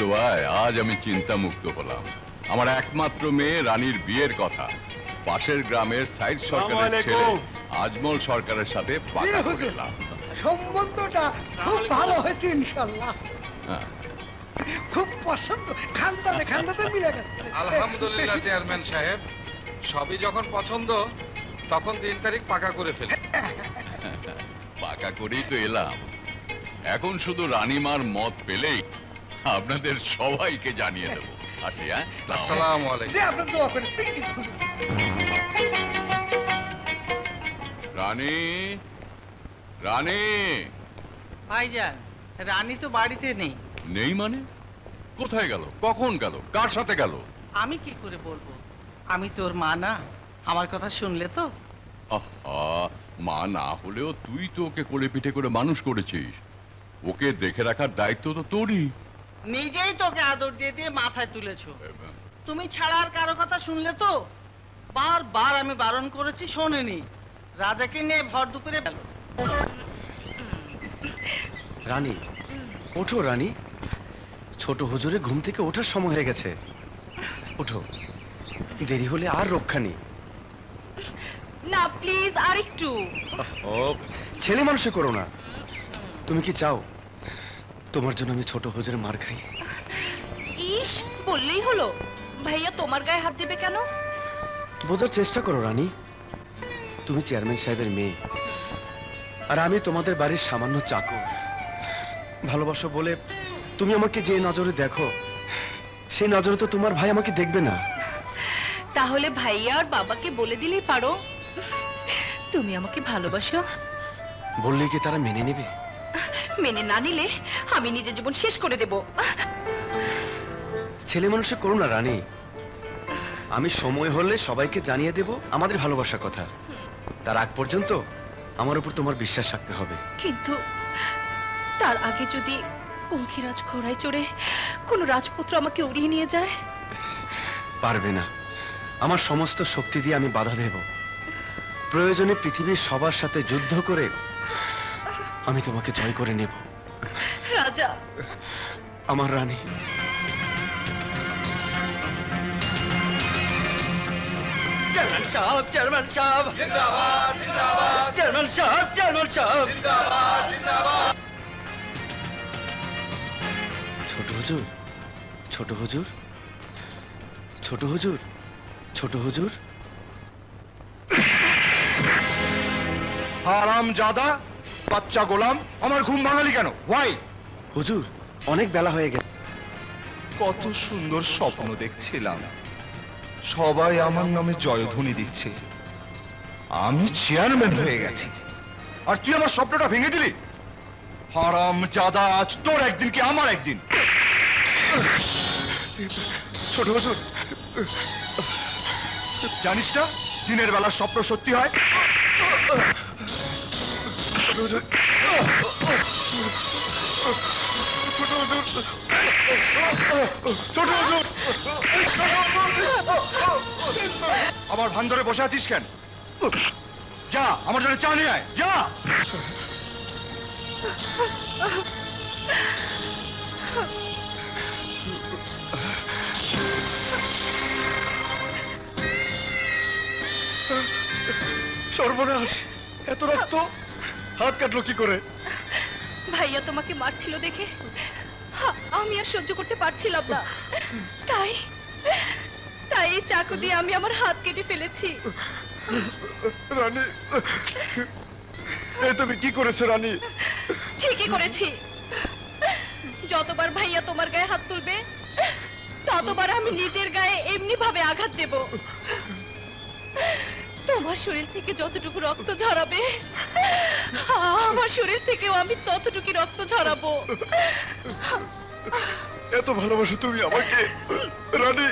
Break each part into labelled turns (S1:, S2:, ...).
S1: দোয়ায় আজ আমি চিন্তা মুক্ত হলাম। আমার একমাত্র মেয়ে রানীর বিয়ের কথা পাশের গ্রামের সাইদ সরকারের ছেলে আজমল সরকারের সাথে পাকা করলাম।
S2: সম্বন্ধটা খুব ভালো হয়েছে ইনশাআল্লাহ। খুব পছন্দ, খানদানে খানদানে মিলে গেছে।
S3: আলহামদুলিল্লাহ চেয়ারম্যান সাহেব, সবই যখন পছন্দ তখন দিন তারিখ পাকা করে ফেলি।
S1: পাকা করেই তো এলাম। এখন শুধু রানীমার মত পেলেই আপনাদের সবাইকে জানিয়ে দেবো। আসি।
S3: আসসালামু আলাইকুম।
S2: আপনার দোয়া করে।
S1: রানী, রানী।
S4: ভাইজান, রানী তো বাড়িতে নেই।
S1: নেই মানে? কোথায় গেল? কখন গেল? কার সাথে গেল?
S4: আমি কি করে বলবো? আমি তোর মা না? আমার কথা শুনলে তো?
S1: আহা, মা না হলেও তুই তো ওকে কোলে পিঠে করে মানুষ করেছিস। ওকে দেখে রাখার দায়িত্ব তো তোরই।
S4: নিজেই তোকে আদর দিয়ে দিয়ে মাথায় তুলেছো। তুমি ছাড়া আর কারো কথা শুনলে তো? বারবার আমি বারণ করেছি, শোনেনি। রাজাকে নিয়ে ভর দুপুরে গেল।
S5: রানী, ওঠো রানী। ছোট হুজুরে ঘুম থেকে ওঠার সময় হয়ে গেছে। ওঠো, দেরি হলে আর রক্ষা নেই।
S6: না প্লিজ, আর একটু।
S5: ও ছেলে মানুষে করো না। তুমি কি চাও তোমার জন্য আমি ছোট হুজুরে মার খাই?
S6: ইস, বললেই হলো। ভাইয়া তোমার গায়ে হাত দেবে কেন?
S5: বোঝার চেষ্টা করো রানী। তুমি চেয়ারম্যান সাহেবের মেয়ে, আর আমি তোমাদের বাড়ির সামান্য চাকর। ভালোবাসো বলে তুমি আমাকে যে নজরে দেখো, সেই নজরে তো তোমার ভাই আমাকে দেখবে না।
S6: তাহলে ভাইয়া আর বাবাকে বলে দিলেই পারো তুমি আমাকে ভালোবাসো।
S5: বললে কি তারা মেনে নেবে?
S6: মেনে না নিলে আমি নিজের জীবন শেষ করে দেব।
S5: ছেলে মানুষে করো না রানী। আমি সময় হলে সবাইকে জানিয়ে দেব আমাদের ভালোবাসার কথা। তার আগ পর্যন্ত আমার উপর তোমার বিশ্বাস রাখতে হবে।
S6: কিন্তু তার আগে যদি পঙ্খিরাজ ঘোড়ায় চড়ে কোন রাজপুত্র আমাকে উড়িয়ে নিয়ে যায়?
S5: পারবে না। আমার সমস্ত শক্তি দিয়ে আমি বাধা দেব। প্রয়োজনে পৃথিবীর সবার সাথে যুদ্ধ করে আমি তোমাকে জয় করে নেব।
S6: রাজা,
S5: আমার রানী।
S7: চেয়ারম্যান সাহেব, চেয়ারম্যান সাহেব জিন্দাবাদ, জিন্দাবাদ। চেয়ারম্যান সাহেব, চেয়ারম্যান সাহেব জিন্দাবাদ, জিন্দাবাদ।
S5: ছোট হুজুর, ছোট হুজুর, ছোট হুজুর, ছোট হুজুর।
S3: হারামজাদা, বাচ্চা গোলাম, আমার ঘুম ভাঙালি কেন? ওয়াই?
S5: হুজুর, অনেক বেলা হয়ে গেছে।
S3: কত সুন্দর স্বপ্ন দেখছিলাম। সবাই আমার নামে জয়ধ্বনি দিচ্ছে। আমি চেয়ারম্যান হয়ে গেছি, আর তুই আমার স্বপ্নটা ভেঙে দিলি। হারামজাদা, আজ তোর একদিন কি আমার একদিন। ছোট হুজুর, জানিস না দিনের বেলা স্বপ্ন সত্যি হয়? আমার ভান ধরে বসে আছিস কেন? যা আমার জন্য চা নিয়ে আয়, যা।
S5: সর্বনাশ, এত রক্ত! হাত কাটলো কি করে?
S6: ভাইয়া তোমাকে মারছিল দেখে আমি আর সহ্য করতে পারছিলাম না। তাই তাই এই চাকু দিয়ে আমি আমার হাত কেটে ফেলেছি।
S5: রানী, তুমি কি করেছো রানী?
S6: ঠিকই করেছি। যতবার ভাইয়া তোমার গায়ে হাত তুলবে ততবার আমি নিজের গায়ে এমনি ভাবে আঘাত দেব। তোমার শরীর থেকে যতটুকু রক্ত ঝরাবে আমার শরীর থেকেও আমি ততটুকু রক্ত ঝরাবো।
S5: এত ভালোবাসো তুমি আমাকে রানী?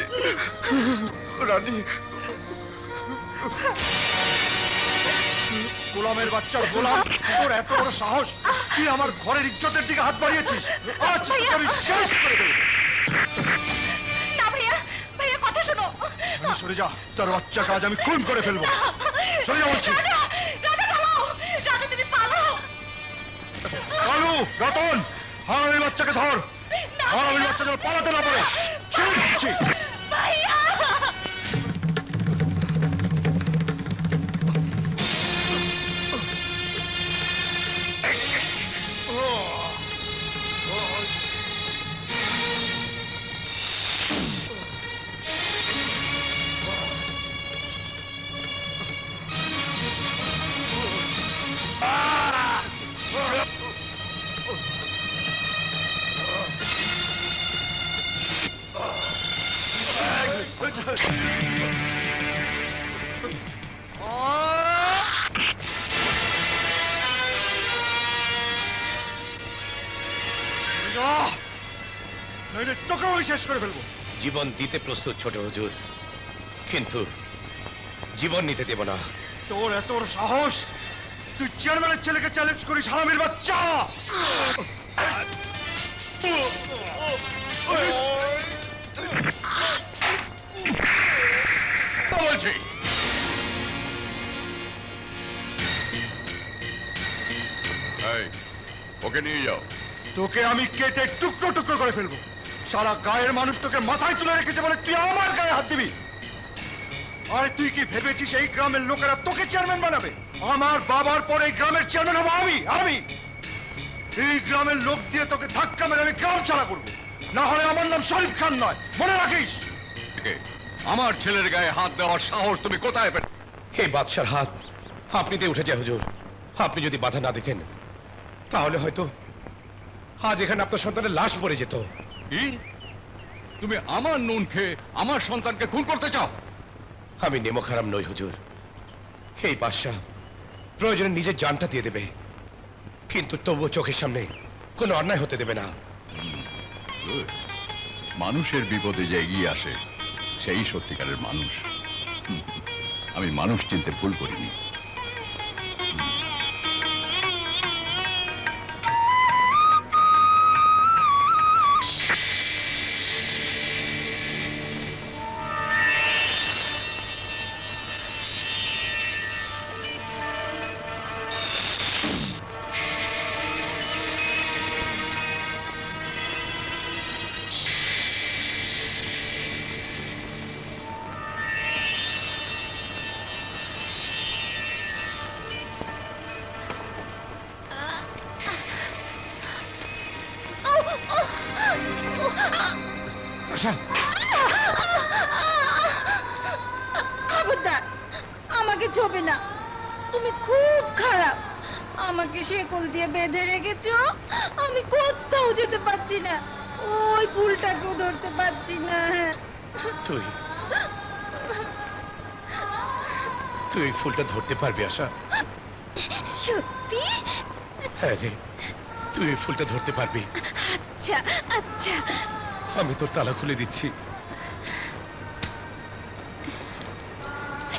S5: রানী,
S3: গোলামের বাচ্চা গোলাম, তোর এত বড় সাহস! তুই আমার ঘরের ইজ্জতের দিকে হাত বাড়িয়েছিস। আজ তোকে আমি শেষ করে দেব।
S6: না ভাইয়া, ভাইয়া কথা শোনো।
S3: সরে যা, তোর বাচ্চাকে আজ আমি খুন করে ফেলবো। চলে যা বলছি।
S6: রাজা পালাও, রাজা তুমি পালাও।
S3: কালু, রতন, হারামির বাচ্চাকে ধর।
S6: না
S3: হারামির বাচ্চা যেন পালাতে না পারে। ছেড়ে দিচ্ছি।
S6: ভাইয়া
S3: নইলে তোকেও আমি শেষ করে ফেলবো।
S8: জীবন দিতে প্রস্তুত ছোট হুজুর, কিন্তু জীবন নিতে দেব না।
S3: তোর এত বড় সাহস, তুই চেয়ারম্যানের ছেলেকে চ্যালেঞ্জ করিস, হারামির বাচ্চা!
S1: বলছি এই, ওকে নিয়ে যাও।
S3: তোকে আমি কেটে টুকরো টুকরো করে ফেলবো। সারা গায়ের মানুষ তোকে মাথায় তুলে রেখেছে বলে তুই আমার গায়ে হাত দিবি? আরে তুই কি ভেবেছিস এই গ্রামের লোকেরা তোকে চেয়ারম্যান বানাবে? আমার বাবার পরে এই গ্রামের চেয়ারম্যান হবো আমি। এই গ্রামের লোক দিয়ে তোকে ধাক্কা মেরে আমি গ্রাম ছাড়া করবো, না হলে আমার নাম শরীফ খান নয়, মনে রাখিস।
S1: আমার ছেলের গায়ে হাত দেওয়ার সাহস তুমি কোথায় পেলে?
S8: হে বাদশার হাত আপনিতে উঠে যায় হুজুর। আপনি যদি বাধা না দিতেন তাহলে হয়তো আজ এখানে আপনার সন্তানের লাশ পড়ে যেত।
S1: কি? তুমি আমার নুন খেয়ে আমার সন্তানকে খুন করতে চাও?
S8: আমি নেমো খারাপ নই হুজুর। এই বাদশাহ প্রয়োজনে নিজের জানটা দিয়ে দেবে, কিন্তু তবুও চোখের সামনে কোনো অন্যায় হতে দেবে না।
S1: Good. মানুষের বিপদে যে এগিয়ে আসে সেই সত্যিকারের মানুষ। আমি মানুষ চিনতে ভুল করিনি।
S6: খবরদার আমাকে ছোবে না, তুমি খুব খারাপ। আমাকে শেকল দিয়ে বেঁধে রেখেছো, আমি কোথাও যেতে পারছি না, ওই ফুলটাকেও ধরতে পারছি না।
S8: তুই তুই ফুলটা ধরতে পারবি আশা?
S6: সত্যি?
S8: হ্যাঁ রে, তুই ফুলটা ধরতে পারবি।
S6: আচ্ছা আচ্ছা,
S8: আমি তোর তালা খুলে দিচ্ছি।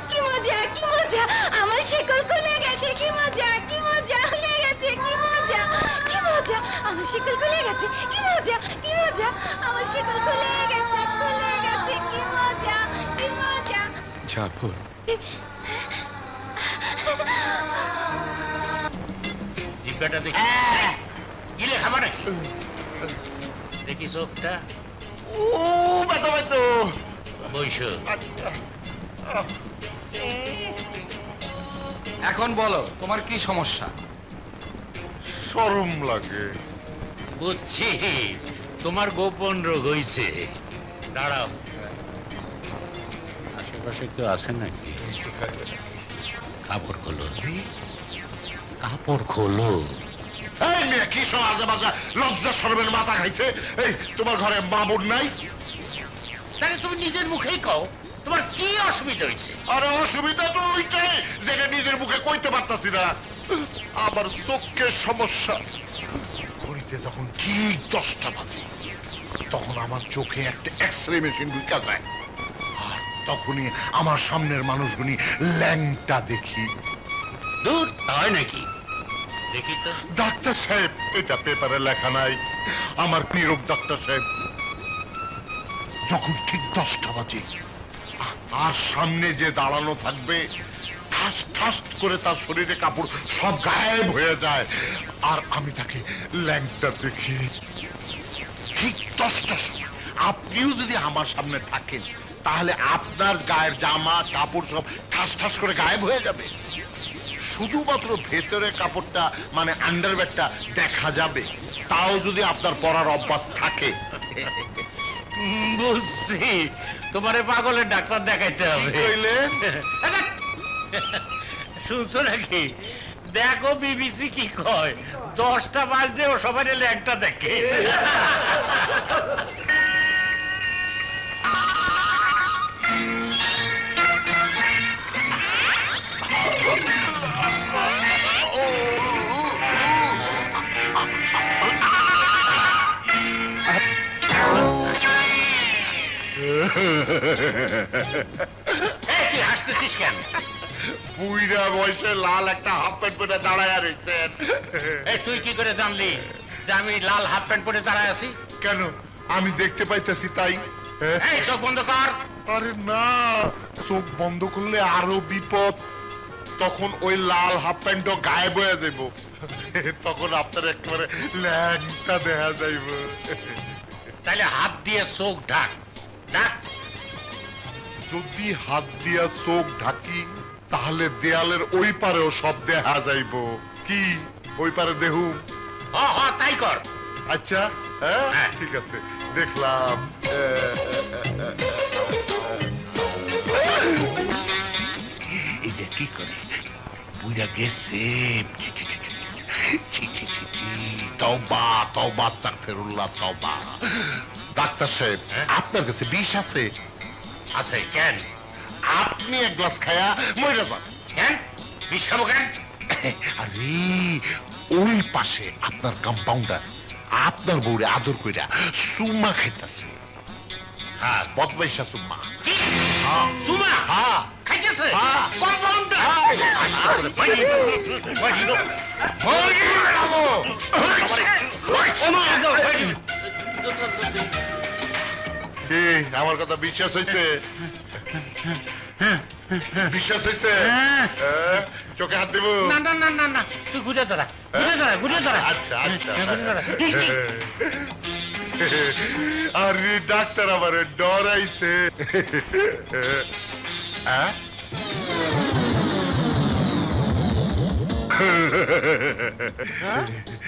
S6: কি মজা কি মজা, আমার শিকল খুলে গেছে, কি মজা কি মজা, খুলে গেছে, কি মজা কি মজা, আমার শিকল খুলে গেছে, কি মজা কি মজা, আমার শিকল খুলে গেছে, কি মজা কি মজা।
S8: ঝাপুর
S7: জিব্বাটা দেখি, গিলে খাবা নাকি? দেখি চোখটা। ও বেতো বেতো বৈশ।
S3: এখন বলো তোমার কি সমস্যা?
S9: শরম লাগে।
S7: বুঝছি তোমার গোপন রোগ হইছে। দাঁড়াও, আশেপাশে কেউ আছে নাকি? কাপড় খোলো, কাপড় খোলো।
S9: এই মেয়ে কি সব আজে বাজে লজ্জা শরমের মাথা খাইছে? এই তোমার ঘরে মামুর নাই?
S7: তাহলে তুমি নিজের মুখেই কও তোমার কি অসুবিধা হয়েছে।
S9: আরে অসুবিধা তো ওইটাই, যেটা নিজের মুখে কইতে পারতাছি না। আমার চোখের সমস্যা। ঘড়িতে তখন ঠিক 10টা বাজে, তখন আমার চোখে একটা এক্সরে মেশিন ঢুকা যায়, আর তখনই আমার সামনের মানুষগুলি ল্যাংটা দেখি।
S7: দূর তাই নাকি? দেখি তো।
S9: ডাক্তার সাহেব, এটা পেপারে লেখা নাই। আমার নীরব ডাক্তার সাহেব, যখন ঠিক 10টা বাজে আর সামনে যে দাঁড়ানো থাকবে, ঠাস ঠাস করে তার শরীরে কাপড় সব গায়েব হয়ে যায়, আর আমি তাকে ল্যাংটা দেখি। ঠিক 10টার সময় আপনিও যদি আমার সামনে থাকেন, তাহলে আপনার গায়ের জামা কাপড় সব ঠাস ঠাস করে গায়েব হয়ে যাবে। শুধুমাত্র ভেতরের কাপড়টা মানে আন্ডারওয়্যারটা দেখা যাবে, তাও যদি আপনার পরার অভ্যাস থাকে।
S7: বুঝছি, তোমারে পাগলের ডাক্তার দেখাইতে হবে।
S9: কইলেন?
S7: শুনছো নাকি? দেখো বিবিসি কি কয়, 10টা বাজলে ও সবাই ল্যাংটা দেখে। তুই হাসতেছিস কেন?
S9: বুইড়া বয়সে লাল একটা হাফ প্যান্ট পরে দাঁড়ায় রয়েছেন।
S7: তুই কি করে জানলি যে আমি লাল হাফ প্যান্ট পরে দাঁড়ায় আছি?
S9: কেন, আমি দেখতে পাইতেছি তাই।
S7: এই চোখ বন্ধ কর।
S9: আরে না, চোখ বন্ধ করলে আরো বিপদ। তখন ওই লাল হাফ প্যান্টও গায়েব হয়ে যাইব, তখন আপনার একেবারে ল্যাংটা দেখা যাইব।
S7: তাহলে হাত দিয়ে চোখ ঢাক, ঢাক।
S9: যদি হাত দিয়া চোখ ঢাকি, তাহলে দেয়ালের ওই পারেও সব দেখা যাইব। কি ওই পারে দেহুম?
S7: তাই কর।
S9: আচ্ছা, হ্যাঁ ঠিক আছে, দেখলাম। এটা কি করে বুঝা গেছে? তওবা তওবা আস্তাগফিরুল্লাহ তওবা। ডাক্তার সাহেব, আপনার কাছে বিষ আছে?
S7: আছে। কেন?
S9: আপনি এক গ্লাস খায়া মরে যান।
S7: কেন বিষ খাবো কেন?
S9: আরে ওই পাশে আপনার কম্পাউন্ডার আপনার বউরে আদর কইরা সুমা খাইতাছে। হ্যাঁ, বদমাইশা সুমা।
S7: সুমা?
S9: হ্যাঁ
S7: খাইতেছে?
S9: হ্যাঁ।
S7: কম্পাউন্ডার?
S9: কি আমার কথা বিশ্বাস হয়েছে? বিশ্বাস হয়েছে? চোখে হাত দেব?
S7: না না না না না, তুই ঘুরে দাঁড়া, ঘুরে দাঁড়া, ঘুরে দাঁড়া।
S9: আচ্ছা আচ্ছা।
S7: ঘুরে দাঁড়া।
S9: আরে ডাক্তার আমার ডরাইছে। হ্যাঁ,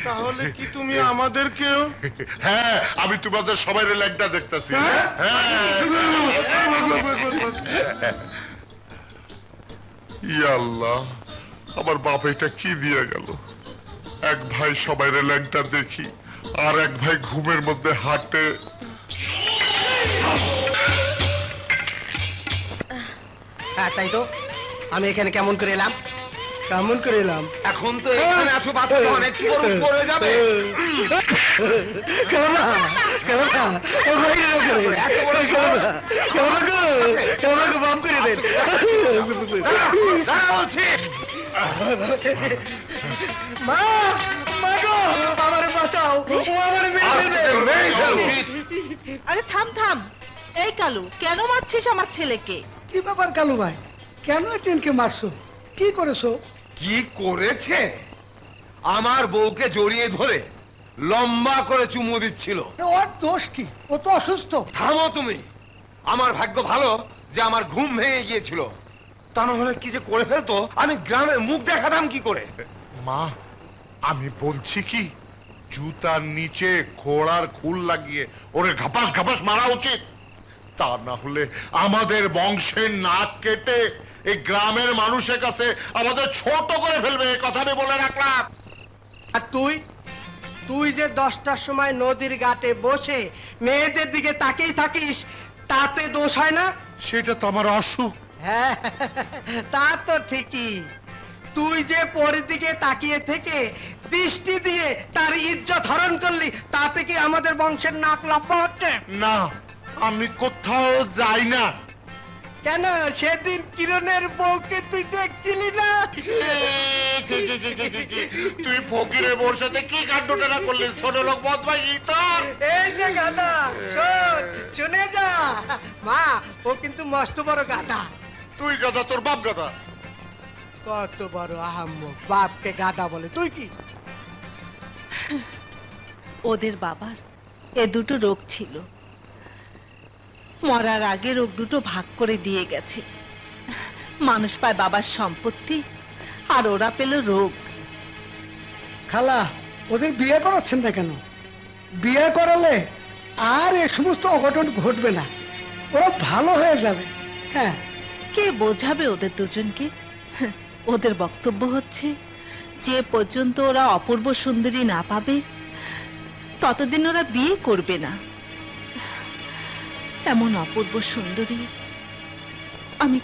S3: তাহলে কি তুমি আমাদেরকেও?
S9: হ্যাঁ, আমি তোমাদের সবাই ল্যাংটা দেখতেছি। আল্লাহ, আমার বাপ এটা কি দিয়ে গেল? এক ভাই সবাই ল্যাংটা দেখি, আর এক ভাই ঘুমের মধ্যে হাঁটে।
S2: হ্যাঁ তাই তো, আমি এখানে কেমন করে এলাম? কেমন করে এলাম?
S3: এখন তো এখানে আছো, বাচ্চা অনেক পড়ে যাবে।
S2: মা, মা গো, আমারে বাঁচাও, ও আমারে মেরে ফেলবে।
S4: আরে থাম থাম, এই কালু কেন মারছিস আমার ছেলেকে?
S2: কি ব্যাপার কালু ভাই, কেন এটিনকে মারছো? কি করেছো?
S3: কি করেছে? আমার বউকে জড়িয়ে ধরে লম্বা করে চুমু দিচ্ছিল।
S2: ওর দোষ কি? ও তো অসুস্থ।
S3: থামো তুমি। আমার ভাগ্য ভালো যে আমার ঘুম ভেঙে গিয়েছিল, তা না হলে কি যে করে ফেলতো, আমি গ্রামের মুখ দেখাতাম কি করে?
S9: মা, আমি বলছি কি, জুতার নিচে ঘোড়ার খুল লাগিয়ে ওরে ঘাপাস ঘাপাস মারা উচিত। তা না হলে আমাদের বংশের নাক কেটে এই গ্রামের মানুষের কাছে আমাদের ছোট করে ফেলবে, এই কথা আমি বলে রাখলাম।
S2: আর তুই তুই যে 10টার সময় নদীর ঘাটে বসে মেয়েদের দিকে তাকিয়ে থাকিস, তাতে দোষ হয় না?
S9: সেটা তো আমার অসুখ।
S2: হ্যাঁ, তা তো ঠিকই। তুই যে পরের দিকে তাকিয়ে থেকে দৃষ্টি দিয়ে তার ইজ্জত হরণ করলি, তাতে কি আমাদের বংশের নাক লম্বা হচ্ছে?
S9: না, আমি কোথাও যাই না।
S2: কেন, সেদিন কিরণের বউকে তুই দেখছিলি না?
S9: তুই ফকিরের বউর সাথে কি কাণ্ডটা করলি? ছোট লোক বদমাইশি তোর।
S2: এই যে গাধা, শোন, শুনে যা। মা, ও কিন্তু মস্ত বড় গাধা।
S9: তুই গাধা, তোর বাপ গাধা।
S2: কত বড় আহাম্মক, বাপকে গাধা বলে। তুই কি?
S4: ওদের বাবার এ দুটো রোগ ছিল, মরার আগে রোগ দুটো ভাগ করে দিয়ে গেছে। মানুষ পায় বাবার সম্পত্তি, আর ওরা পেল রোগ।
S2: খালা, ওদের বিয়ে করাচ্ছেন না কেন? বিয়ে করালে আর এ সমস্ত অঘটন ঘটবে না, ওরা ভালো হয়ে যাবে। হ্যাঁ,
S4: কে বোঝাবে ওদের দুজনকে? ওদের বক্তব্য হচ্ছে, যে পর্যন্ত ওরা অপূর্ব সুন্দরী না পাবে ততদিন ওরা বিয়ে করবে না। এমন অপূর্ব সুন্দরী আমি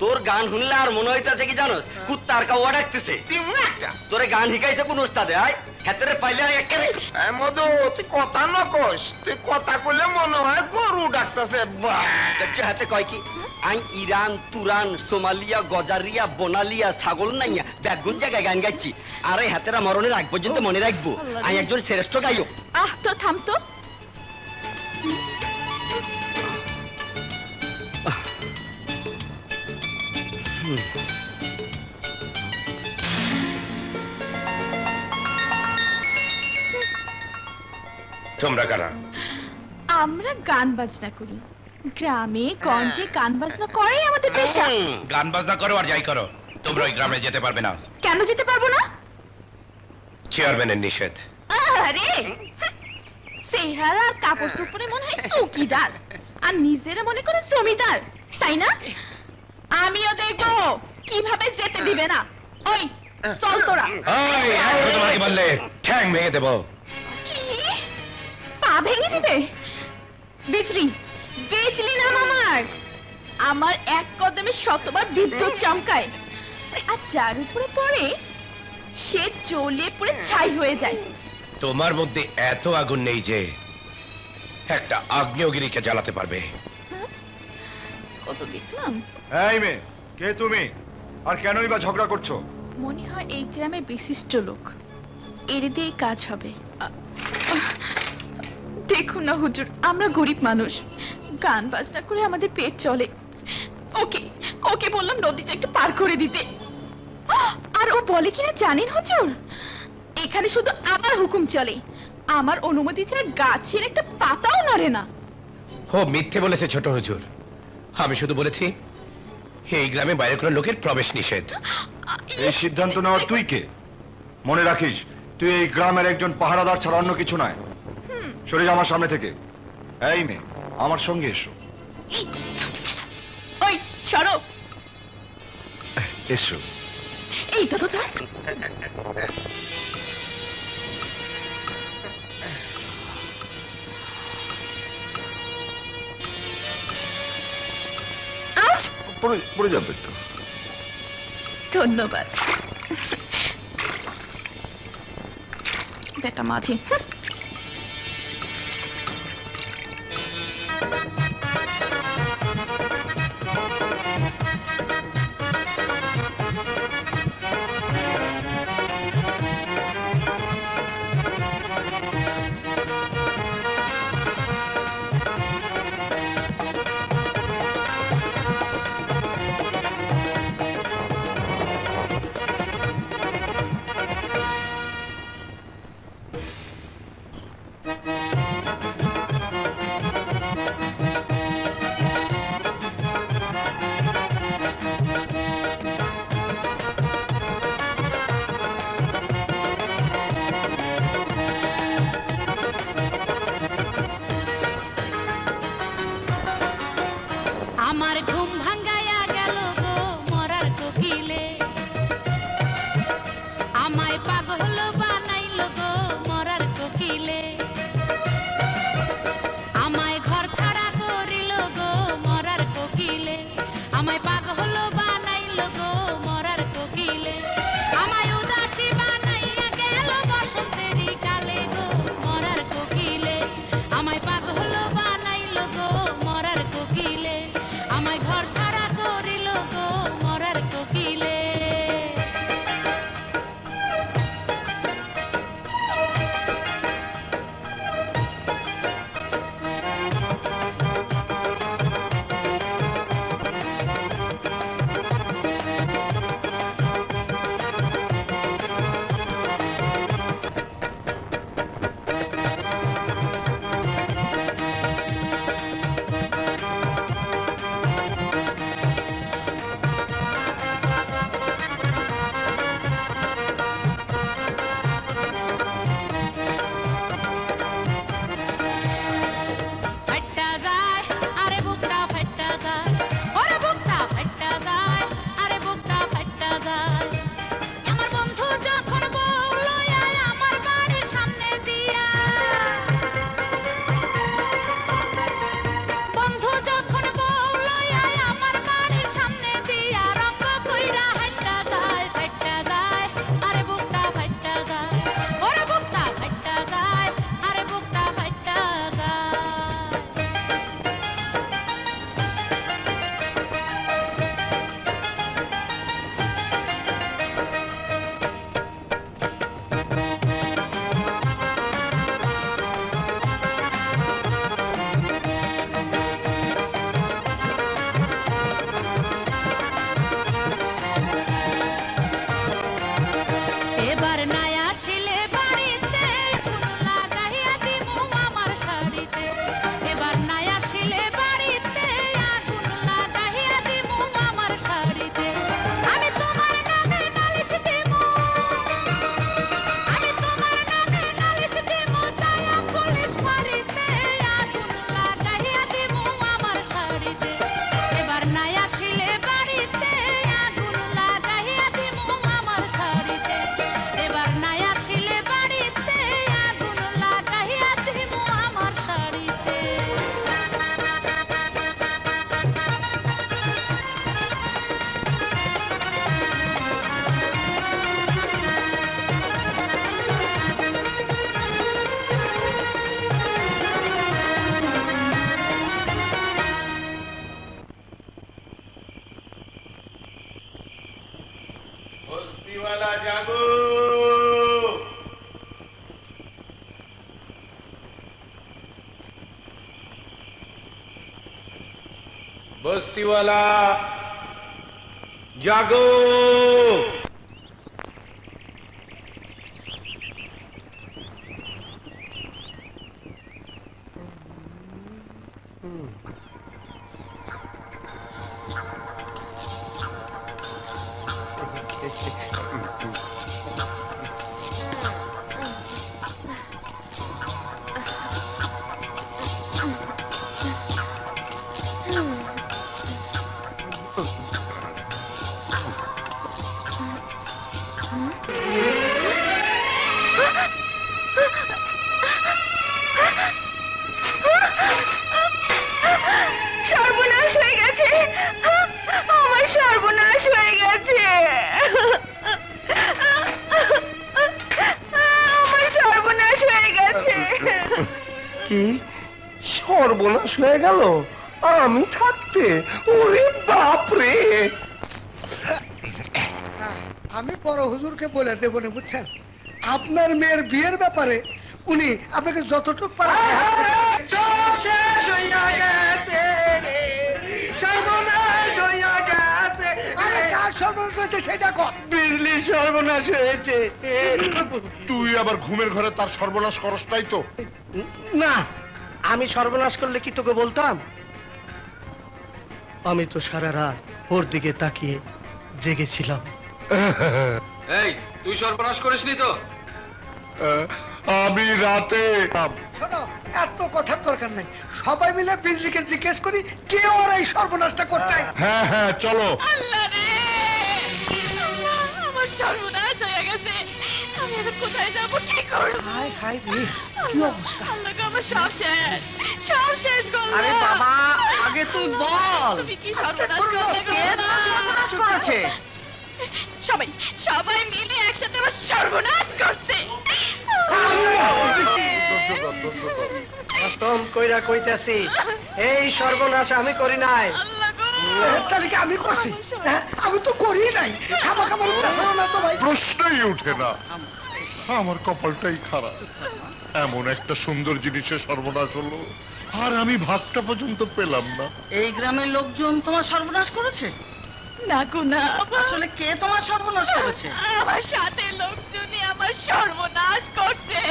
S7: তোর গান শুনলে আর মনে হইতেছে কি জানোস, কুত্তার কাউয়া ডাকতেছে। তোরে গান শিখাইছে কোন ওস্তাদে? আয় হাতের পাইলে
S3: মধু, তুই কথা না কস, তুই কথা কইলে মনে হয় গরু ডাকতেছে।
S7: হাতে কয় কি, I Iran, Turan, Somalia, Gazaria, বনালিয়া, ছাগল নাইয়া ব্যাগুন জায়গায় গান গাইছি। আর এই হাতেরা মরণের আগ পর্যন্ত মনে রাখবো আমি একজন শ্রেষ্ঠ গায়ক।
S6: তো থাম তো।
S8: তোমরা কারা?
S6: আমরা গান বাজনা করি, গ্রামে গঞ্জে গান বাজনা করাই আমাদের পেশা।
S8: গান বাজনা করো আর যাই করো, তোমরা ওই গ্রামে যেতে পারবে না।
S6: কেন যেতে পারবো না?
S8: চেয়ারম্যানের নিষেধ।
S6: আরে চেহারা কাপড় চোপড়ে মনে হয় চৌকিদার, আর নিজেরা মনে করে জমিদার, তাই না? আমিও দেখবো কিভাবে যেতে দিবে না। ওই চল তোরা।
S8: তোমাকে বললে ঠ্যাং ভেঙে দেবো।
S6: কি পা ভেঙে দিবে? বেচলি বেচলি না মামার? আমার এক কদমে শতবার বিদ্যুৎ চমকায়, আর যার উপরে পড়ে সে জ্বলে পুড়ে ছাই হয়ে যায়।
S8: তোমার মধ্যে এত আগুন নেই যে একটা আগ্নেয়গিরিকে জ্বালাতে পারবে।
S6: কত দেখলাম।
S3: এই মেয়ে, কে তুমি? আর কেনই বা ঝগড়া করছো?
S6: মনে হয় এই গ্রামে বিশিষ্ট লোক, এর দিয়ে কাজ হবে। দেখুন না হুজুর, আমরা গরিব মানুষ, গান বাজনা করে আমাদের পেট চলে। ওকে ওকে বললাম নদীটা একটু পার করে দিতে, আর ও বলে কিনা জানেন হুজুর, এখানে শুধু আমার হুকুম চলে, আমার অনুমতি ছাড়া গাছের একটা পাতাও নড়ে না।
S8: ও মিথ্যে বলেছে ছোট হুজুর, আমি শুধু বলেছি এই গ্রামে বাইরে কোনো লোকের প্রবেশ নিষেধ।
S3: এই সিদ্ধান্ত নেওয়ার তুই কে? মনে রাখিস, তুই এই গ্রামের একজন পাহারাদার ছাড়া অন্য কিছু নয়। সরে যা আমার সামনে থেকে। এই মেয়ে, আমার সঙ্গে এসো।
S6: ওই সরো।
S3: এসো।
S6: এই তো তো
S3: পড়ে যাবে তো।
S6: ধন্যবাদ বেটা মাঝি।
S10: আমার ঘুম ভাঙ্গায়া গেল গো মরার কোকিলে, আমায় পাগল বানাইল গো মরার কোকিলে, আমায় ঘর ছাড়া করিল গো মরার কোকিলে, আমায় পাগল বানাইল গো মরার কোকিলে, আমায় উদাসী বানাইয়া গেল বসন্তেরই কালে গো মরার কোকিলে, আমায় পাগল বানাইল গো মরার কোকিলে, আমায় ঘর
S8: জাগো বস্তিওয়ালা জাগো
S6: সর্বনাশ হয়ে গেছে, আমার সর্বনাশ হয়ে গেছে, আমার সর্বনাশ হয়ে গেছে।
S3: কি সর্বনাশ হয়ে গেল আমি থাকতে? ওরে বাপ রে!
S2: আমি বড় হুজুরকে বলে দেবো না, বুঝছেন? আপনার মেয়ের বিয়ের ব্যাপারে উনি আপনাকে যতটুকু পারে সব শেষ হইয়া গেছে রে, সর্বনাশ হইয়া গেছে। আরে কার সর্বনাশ হয়েছে সেটা কর। বিজলি সর্বনাশ হয়েছে।
S9: তুই আবার ঘুমের ঘরে তার সর্বনাশ করস নাই তো?
S2: না, আমি সর্বনাশ করলে কি তোকে বলতাম? আমি তো সারা রাত ওর দিকে তাকিয়ে জেগেছিলাম।
S5: এই তুই সর্বনাশ করিসনি তো?
S9: আমি রাতে
S2: শোনো, এত কথার দরকার নাই। সবাই মিলে বিজলিকে জিজ্ঞেস করি কে ওর এই সর্বনাশটা করছে।
S9: হ্যাঁ হ্যাঁ চলো।
S6: আল্লাহ রে, আল্লাহ, আমার সর্বনাশ হয়ে গেছে। আমি এখন কোথায় যাবো, কি করবো?
S2: হায় হায় রে, কি অবস্থা!
S6: আল্লাহ গো, আমার সব শেষ, সব শেষ করলো।
S4: আরে বাবা, আগে তুই বল
S6: তুমি কি সর্বনাশ করলে গো?
S4: কে সর্বনাশ করেছে?
S6: সবাই সবাই মিলে একসাথে আমার সর্বনাশ করছে।
S2: কসম কইরা কইতাছি, এই সর্বনাশ আমি করি নাই।
S6: আল্লাহ গো,
S2: তাহলে কি আমি করছি? হ্যাঁ, আমি তো করি নাই। খাবার খাবার না তো ভাই।
S9: প্রশ্নই উঠে না। আমার কপালটাই খারাপ, এমন একটা সুন্দর জিনিসের সর্বনাশ হলো আর আমি ভাগটা পর্যন্ত পেলাম না।
S4: এই গ্রামের লোকজন তোমার সর্বনাশ করেছে?
S6: না গো না,
S4: আসলে কে তোমার সর্বনাশ করেছে?
S6: আমার সাথে লোকজনই আমার সর্বনাশ করছে।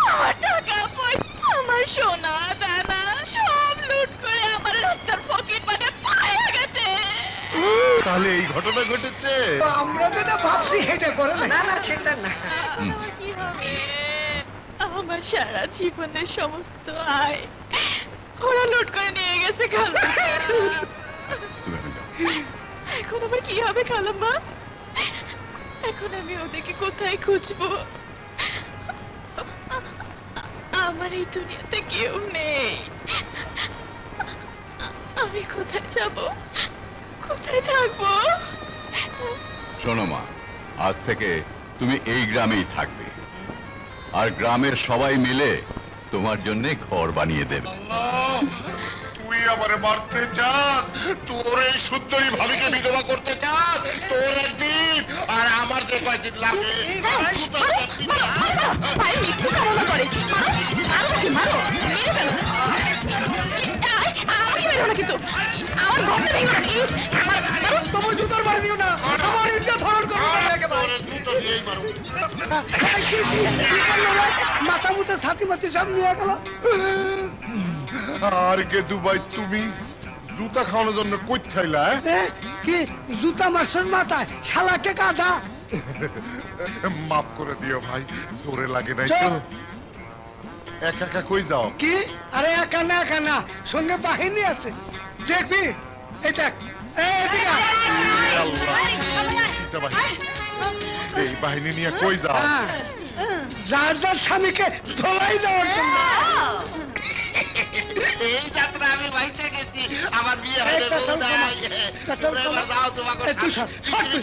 S6: আমার টাকা পয়সা, আমার সোনা দানা সব লুট করে আমার রাস্তার পকেট মানে পায়ে গেছে।
S9: তাহলে এই ঘটনা ঘটেছে।
S2: আমরা যেটা ভাবছি সেটা করে না।
S4: না না, সেটা না।
S6: আমার কি হবে? আমার সারা জীবনের সমস্ত আয় ওরা লুট করে নিয়ে গেছে খালা।
S1: তুমি এখন যাও।
S6: এখন আমার কি হবে খালাম্মা? এখন আমি ওদেরকে কোথায় খুঁজবো? আমার এই দুনিয়াতে কেউ নেই। আমি কোথায় যাব, কোথায় থাকবো?
S1: শোনো মা, আজ থেকে তুমি এই গ্রামেই থাকবে, আর গ্রামের সবাই মিলে তোমার জন্য ঘর বানিয়ে দেবে।
S9: আল্লাহ, তুই আমারে মারতে চাস? তোর এই সুন্দরী ভাবিকে বিধবা করতে চাস? তোর একদিন আর আমার যে কয়দিন লাগে।
S6: ভাই মিথ্যু কামনা করে। মারো, মারো নাকি, মারো, মেরে ফেলো। আমাকে মেরো না কিন্তু, আমার ঘরটা ভেঙো নাকি? আমার মারো।
S2: তবু জুতোর বাড়ি দিও না, আমার ইজ্জত হরণ করবো না একেবারে।
S9: তোরে জুতো দিয়েই মারবো।
S2: এই কি করলো রে? মাথা মুথে ছাতি মাতি সব নিয়ে গেল।
S9: আর কে দুবাই তুমি জুতা খাওয়ানোর জন্য কই চাইলা?
S2: কি জুতা মারছেন মাথায়, শালাকে গাধা।
S9: মাফ করে দিও ভাই, জোরে লাগে নাই তো। একা একা কই যাও?
S2: কি? আরে একা না, সঙ্গে বাহিনী আছে। দেখবি এই দেখ, এদিকে আয়।
S9: এ আল্লাহ, কিসে বাহিনী? এই বাহিনী নিয়ে কই যাও?
S2: হ্যাঁ, যার যার স্বামীকে ধোলাই দেওয়ার জন্য।
S9: এই যাত্রা আমি বাইতে গেছি, আমার বিয়ে
S2: এই পেছাল কমা, পেছাল কমা। এই তুই সর, সর তুই।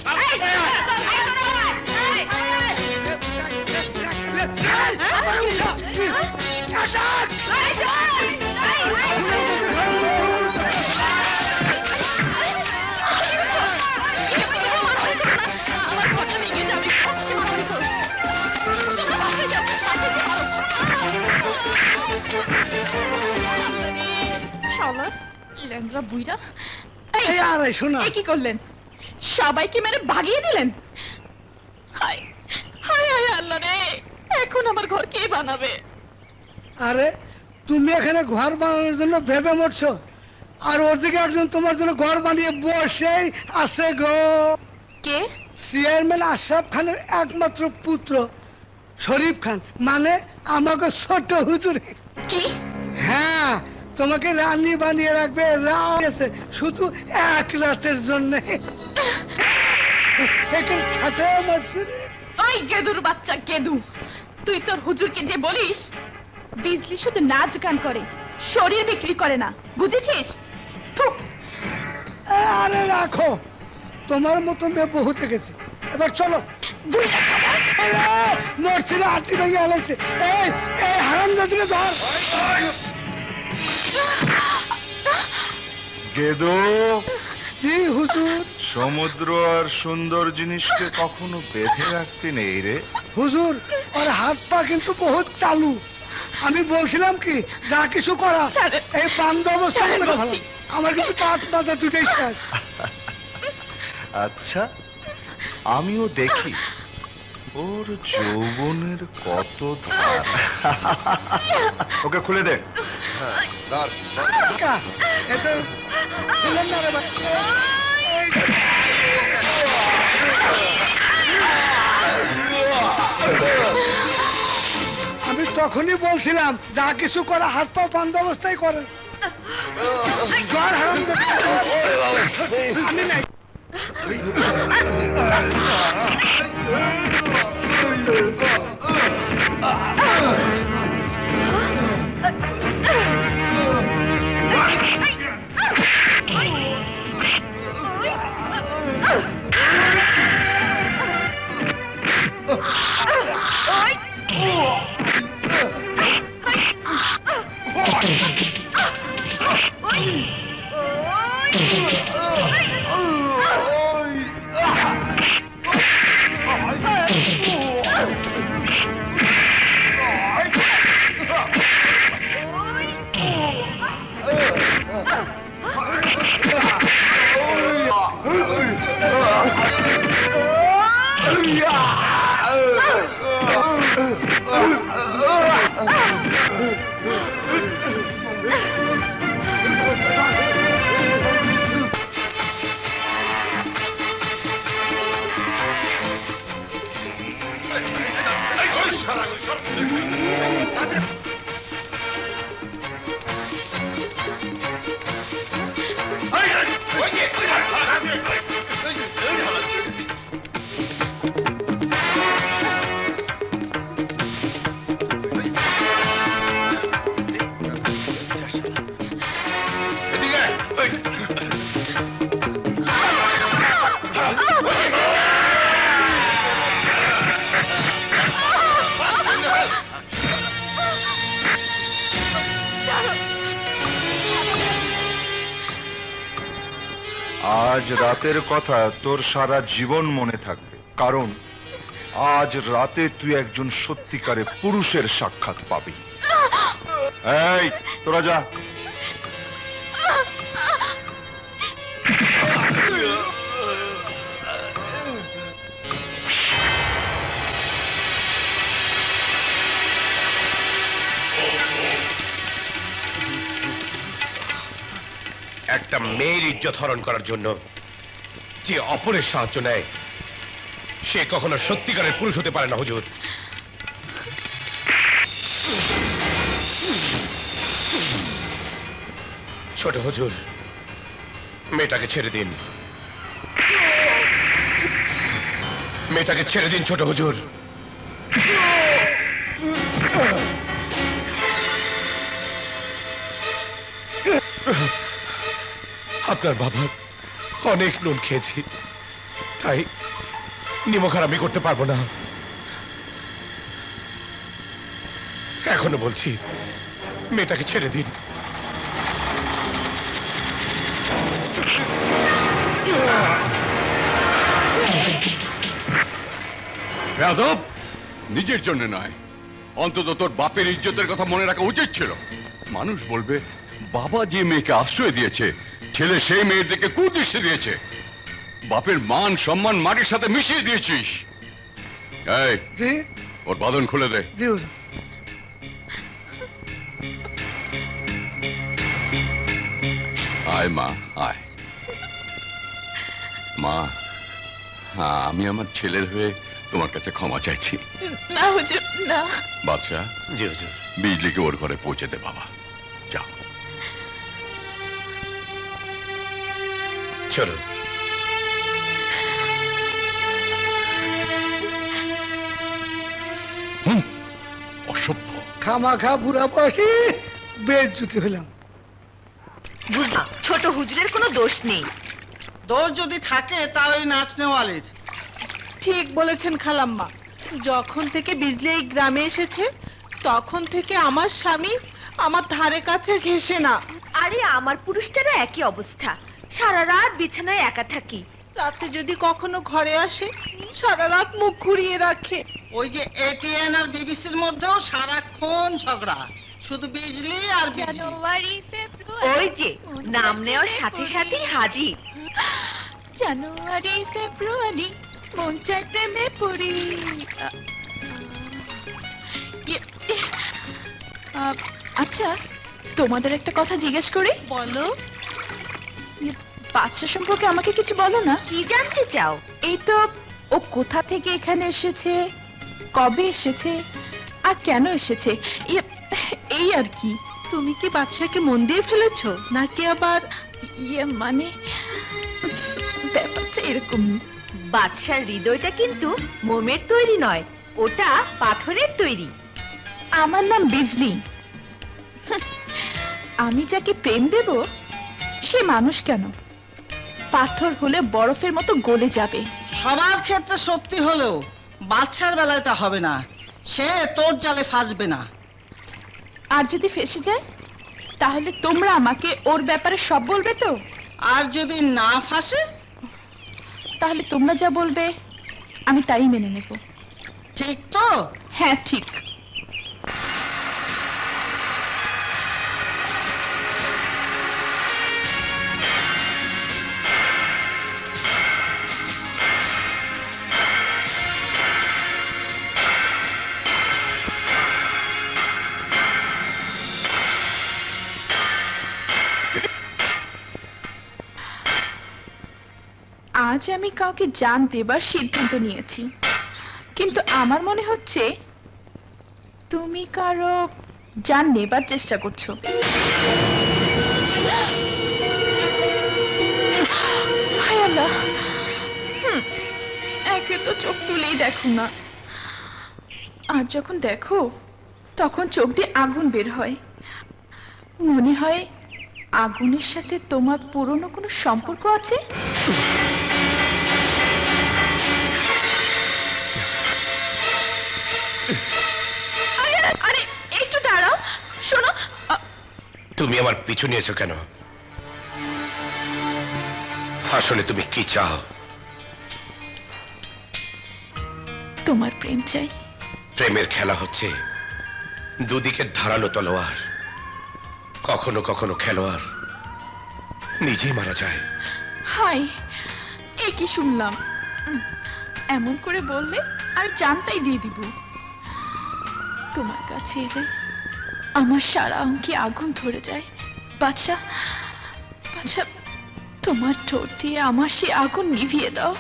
S2: আবার উঠা। আটাক!
S6: শালা ল্যাংড়া বুইরা।
S2: এই আরে শোনা,
S6: কি করলেন? সবাইকে মেরে ভাগিয়ে দিলেন? হায় হায় হায় আল্লাহ রে, এখন আমার ঘর কে বানাবে?
S2: আরে তুমি এখানে ঘর বানানোর জন্য ভেবে মরছো, আর ওদিকে একজন তোমার জন্য ঘর বানিয়ে বসেই আছে গো।
S6: কে?
S2: চেয়ারম্যান আশরাফ খানের একমাত্র পুত্র শরীফ খান, মানে আমাকে ছোট হুজুর।
S6: কি?
S2: হ্যাঁ, তোমাকে রানী বানিয়ে রাখবে, আছে শুধু এক রাতের জন্য। এখানে ছাটে মারছে রে।
S6: ওই গেদুর বাচ্চা গেদু, তুই তোর হুজুরকে যে বলিস বিজলি শুধু নাচ গান করে, শরীর বিক্রি করে না, বুঝেছিস? থু।
S2: আরে রাখো, তোমার মতো মেয়ে বহুত গেছে, এবার চলো। মরছিল হাতি ভেঙে আলাইছে। এই এই হারামজাদিকে ধর।
S3: গেদো,
S2: জি হুজুর।
S3: সমুদ্র আর সুন্দর জিনিসকে কখনো বেঁধে রাখতে নেই রে।
S2: হুজুর, ওর হাত পা কিন্তু বহুত চালু। আমি বলছিলাম কি, যা কিছু করা এই বান্ধব অবস্থা মনে ভালো। আমার কিন্তু পাত পাতা দুটোই শেষ।
S3: আচ্ছা, আমিও দেখি ওর যৌবনের কত ধার। ওকে খুলে দে।
S2: এটা বললাম না রে ভাই। আমি তখনই বলছিলাম যা কিছু করা হাত পা বন্ধ অবস্থায় করেন। আমি নাই।
S3: আজ রাতের কথা তোর সারা জীবন মনে থাকবে, কারণ আজ রাতে তুই একজন সত্যিকারের পুরুষের সাক্ষাৎ পাবি। এই তোরা যা।
S8: একটা মেয়ের ইজ্জত হরণ করার জন্য যে অপরের সাহায্য নেয় সে কখনো সত্যিকারের পুরুষ হতে পারে না হুজুর। ছোট হুজুর, মেয়েটাকে ছেড়ে দিন, মেয়েটাকে ছেড়ে দিন ছোট হুজুর। আপনার বাবার অনেক নুন খেয়েছি, তাই নিমখার আমি করতে পারবো না। এখনো বলছি, মেয়েটাকে ছেড়ে দিন।
S1: বেয়াদব, নিজের জন্য নয়, অন্তত তোর বাপের ইজ্জতের কথা মনে রাখা উচিত ছিল। মানুষ বলবে বাবা যে মেয়েকে আশ্রয় দিয়েছে, ছেলে সেই মেয়ের দিকে কুদৃষ্টি দিয়েছে। বাপের মান সম্মান মাটির সাথে মিশিয়ে দিয়েছিস। এই,
S2: জি
S1: ওর বাঁধন খুলে দে।
S2: জি হুজুর।
S1: আয় মা, আয়। মা, আমি আমার ছেলের হয়ে তোমার কাছে ক্ষমা চাইছি।
S6: না হুজুর, না।
S1: বাদশা,
S8: জি হুজুর।
S1: বিজলিকে ওর ঘরে পৌঁছে দে বাবা। যাও।
S8: চলো।
S1: অসভ্য।
S2: খামাখা বুড়া বয়সে বেজ্জুতি হইলাম।
S6: বুঝলাম ছোট হুজুরের কোনো দোষ নেই।
S4: দোষ যদি থাকে তা ওই নাচ নেওয়ালির।
S11: ঠিক বলেছেন খালাম্মা। যখন থেকে বিজলি এই গ্রামে এসেছে তখন থেকে আমার স্বামী আমার ধারে কাছে ঘেঁষে না।
S6: আরে আমার পুরুষটারও একই অবস্থা, সারা রাত বিছানায় একা থাকি।
S11: রাতে যদি কখনো ঘরে আসে সারা রাত মুখ ঘুরিয়ে রাখে।
S4: ওই যে এটিএন আর বিবিসির মধ্যেও সারাক্ষণ ঝগড়া, শুধু বিজলি আর বিজলি।
S6: জানুয়ারি ফেব্রুয়ারি, ওই যে নাম নেওয়ার সাথে সাথে হাজির। জানুয়ারি ফেব্রুয়ারি মন চাই প্রেমে পড়ি। আচ্ছা তোমাদের একটা কথা জিজ্ঞেস করি।
S11: বলো।
S6: বাচ্চা সম্পর্কে আমাকে কিছু বলো না। কি জানতে চাও? এই তো ও কোথা থেকে এখানে এসেছে, কবে এসেছে, আর কেন এসেছে, এই আর কি।
S11: তুমি কি বাচ্চাকে মন দিয়ে ফেলেছো নাকি আবার?
S6: মানে ব্যাপারটা এরকমই। বাদশার হৃদয়টা কিন্তু মোমের তৈরি নয়, ওটা পাথরের তৈরি। আমার নাম বিজলি। আমি যাকে প্রেম দেব সে মানুষ কেন, পাথর হলে বরফের মতো গলে যাবে।
S4: সবার ক্ষেত্রে সত্যি হলেও বাচ্চার বেলায় তা হবে না, সে তোর জালে ফাঁসবে না।
S6: আর যদি ফেসে যায় তাহলে তোমরা আমাকে ওর ব্যাপারে সব বলবে তো?
S4: আর যদি না ফাঁসে
S6: তাহলে তোমরা যা বলবে আমি তাই মেনে নেব।
S4: ঠিক তো?
S6: হ্যাঁ ঠিক। আজ আমি কাউকে জান দেবার সিদ্ধান্ত নিয়েছি, কিন্তু আমার মনে হচ্ছে তুমি কারো জান নেবার চেষ্টা করছো। হায় আল্লাহ, একে তো চোখ তুলেই দেখো না, আর যখন দেখো তখন চোখ দিয়ে আগুন বের হয়। মনে হয় আগুনের সাথে তোমার পুরনো কোনো সম্পর্ক আছে। আরে একটু দাঁড়াও, শোনো।
S8: তুমি আমার পিছু নিয়েছো কেন? আসলে তুমি কি চাও?
S6: তোমার প্রেম চাই।
S8: প্রেমের খেলা হচ্ছে দুদিকে ধারালো তলোয়ার, কখনো কখনো খেলোয়াড় নিজেই মারা যায়।
S6: হাই, এ কি শুনলাম? এমন করে বললে আমি জানটাই দিয়ে দিব। তোমার কাছে এলে আমার সারা অঙ্কে আগুন ধরে যায়। বাচ্চা বাচ্চা, তোমার ঠোঁট দিয়ে আমার সে আগুন নিভিয়ে দাও।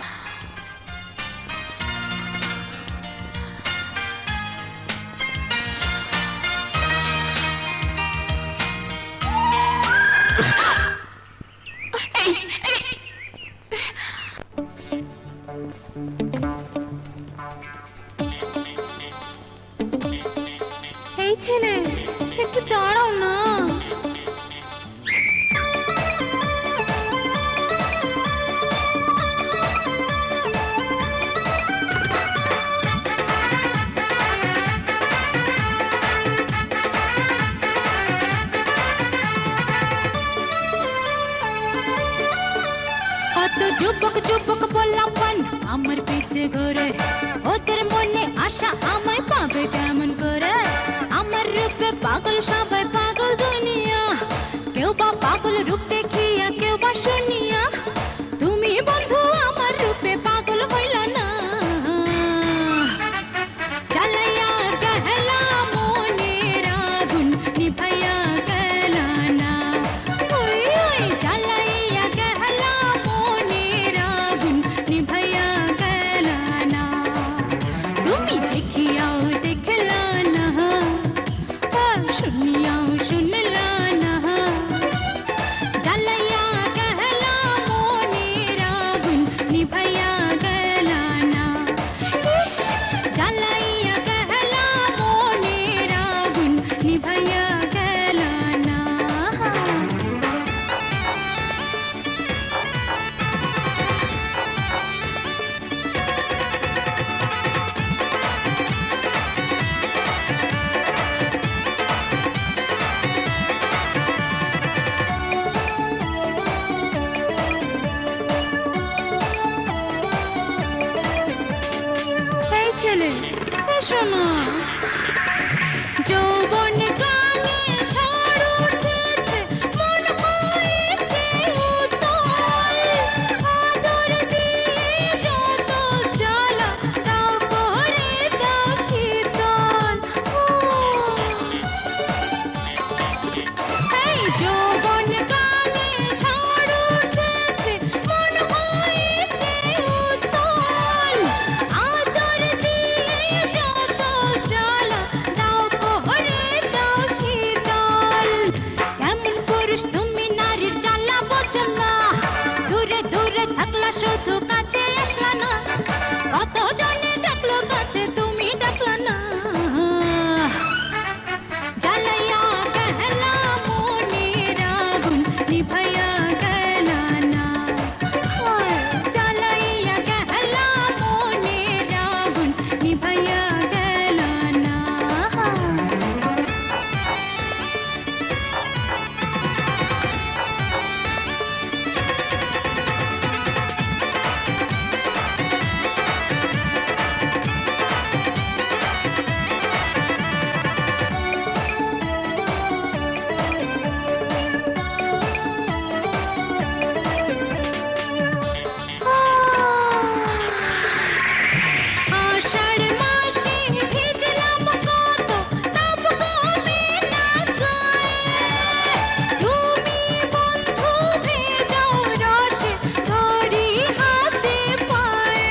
S10: এই ছেলে একটু দাঁড়াও না। কত যুবক যুবক বললাম পান আমার পিছে ঘুরে, ওদের মনে আশা আমায় পাবে কেমন করে। আমার রূপে পাগল সবাই, পাগল দুনিয়া পাগল রূপ দেখিয়া কেউ বা শুনিয়া তুমি বন্ধু আমার রূপে পাগল হইলা না জ্বালাইয়া গেলা মনের আগুন নিভাইয়া গেলা না ওই ওই জ্বালাইয়া গেলা মনের আগুন নিভাইয়া গেলা না তুমি দেখিয়াও দেখলা না আর শুনিয়াও শুনলা না জ্বালাইয়া গেলা মনের আগুন নিভাইয়া গেলা না ইস জ্বালাইয়া গেলা মনের আগুন নিভাইয়া গেলা না এই ছেলে এসো না যৌবন গানে ঝড় উঠেছে মন হয়েছে উতল আদর দিয়ে যত জ্বালা তাও করে দাও শীতল এই যৌবন গানে ঝড় উঠেছে মন হয়েছে উতল আদর দিয়ে যত জ্বালা দাও করে দাও শীতল কেমন পুরুষ তুমি নারীর জ্বালা বোঝো না দূরে দূরে থাকলা শুধু কাছে আসলা না কত জনে ডাকলো কাছে তুমি ডাকলা না জ্বালাইয়া গেলা মনের আগুন নিভাইয়া গেলা না জ্বালাইয়া গেলা মনের আগুন নিভাইয়া গেলা না আষাঢ় মাসে ভিজলাম কত তাপ কমে না গায়ে তুমি বন্ধু ভেজাও রসে ধরি হাতে পায়ে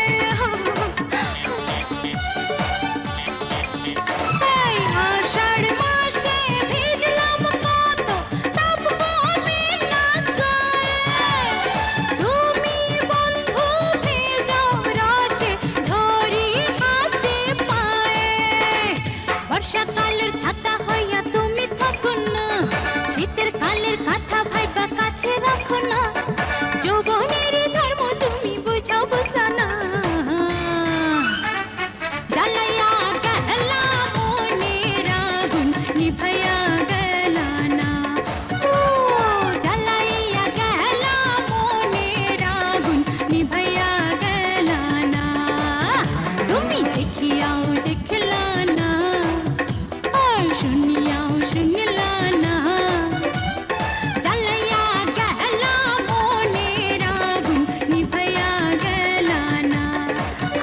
S10: এই আষাঢ় মাসে ভিজলাম কত তাপ কমে না গায়ে তুমি বন্ধু ভেজাও রসে ধরি হাতে পায়ে বর্ষাকালের ছাতা হইয়া তুমি থাকো না শীতের কালের কথা ভাইবা কাছে রাখো না যৌবনের ধর্ম তুমি বুঝাও বুঝলা না জ্বালাইয়া গেলা মনের আগুন নিভাইয়া গেলা না ও জ্বালাইয়া গেলা মনের আগুন নিভাইয়া গেলা না তুমি দেখিয়াও দেখলা না আর শুনিয়াও শুনলা না জ্বালাইয়া গেলা মনের আগুন নিভাইয়া গেলা না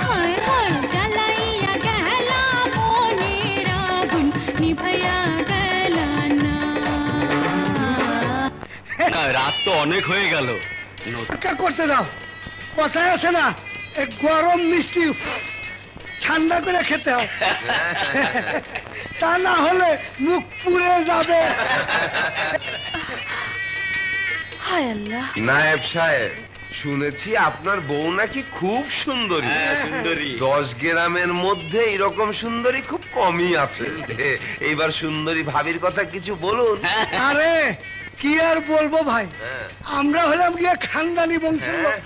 S10: হায় হায় জ্বালাইয়া গেলা মনের আগুন নিভাইয়া গেলা না
S7: রাত তো অনেক হয়ে গেল
S2: অপেক্ষা করতে দাও কথায় আছে না এই গরম মিষ্টি ঠান্ডা করে খেতে হয় তা না হলে মুখ পুড়ে যাবে
S6: হায় আল্লাহ
S3: নায়েব সাহেব শুনেছি আপনার বউ নাকি খুব সুন্দরী
S7: সুন্দরী
S3: 10 গ্রামের মধ্যে এরকম সুন্দরী খুব কমই আছে এইবার সুন্দরী ভাবির কথা কিছু বলুন
S2: আরে কি আর বলবো ভাই
S3: হ্যাঁ।
S2: আমরা হলাম গিয়ে খানদানি বংশের লোক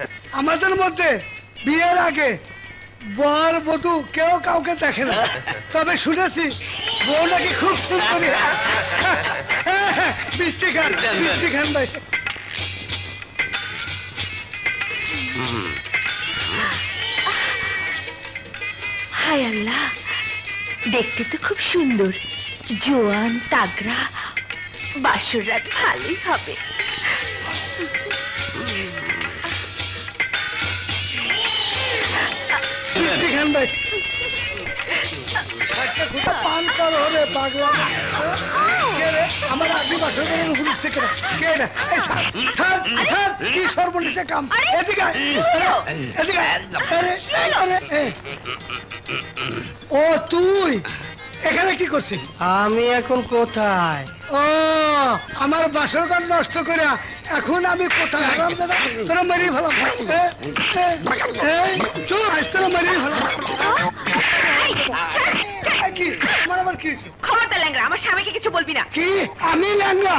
S2: আমাদের মধ্যে বিয়ের আগে বর বধূ কেউ কাউকে দেখে না তবে শুনেছি বউ নাকি খুব সুন্দরী মিষ্টি খান ভাই
S6: হায় আল্লাহ, দেখতে তো খুব সুন্দর, জোয়ান তাগড়া, বাসর রাত ভালোই হবে।
S2: খান ভাই একটা খুঁটা পান করো রে পাগলা। কে রে? আমার আগে বাসর করে ঘুরছে কেন? কে না? এই স্যার, স্যার, স্যার, কি সর্বনিশে কাম? এদিকে আয়, এদিকে আয়। আরে, আরে, ও তুই এখানে কি করছিস?
S12: আমি এখন কোথায়?
S2: ও আমার বাসর ঘর নষ্ট করে এখন আমি কোথায় হারাম দাদা তোরা মেরিয়ে ফেলাম। চল আজ তোরা মেরিয়ে ফেলাম। কি আমার আবার কি হয়েছে?
S6: খবরদার ল্যাংড়া, আমার স্বামীকে কিছু বলবি না।
S2: কি আমি ল্যাংড়া?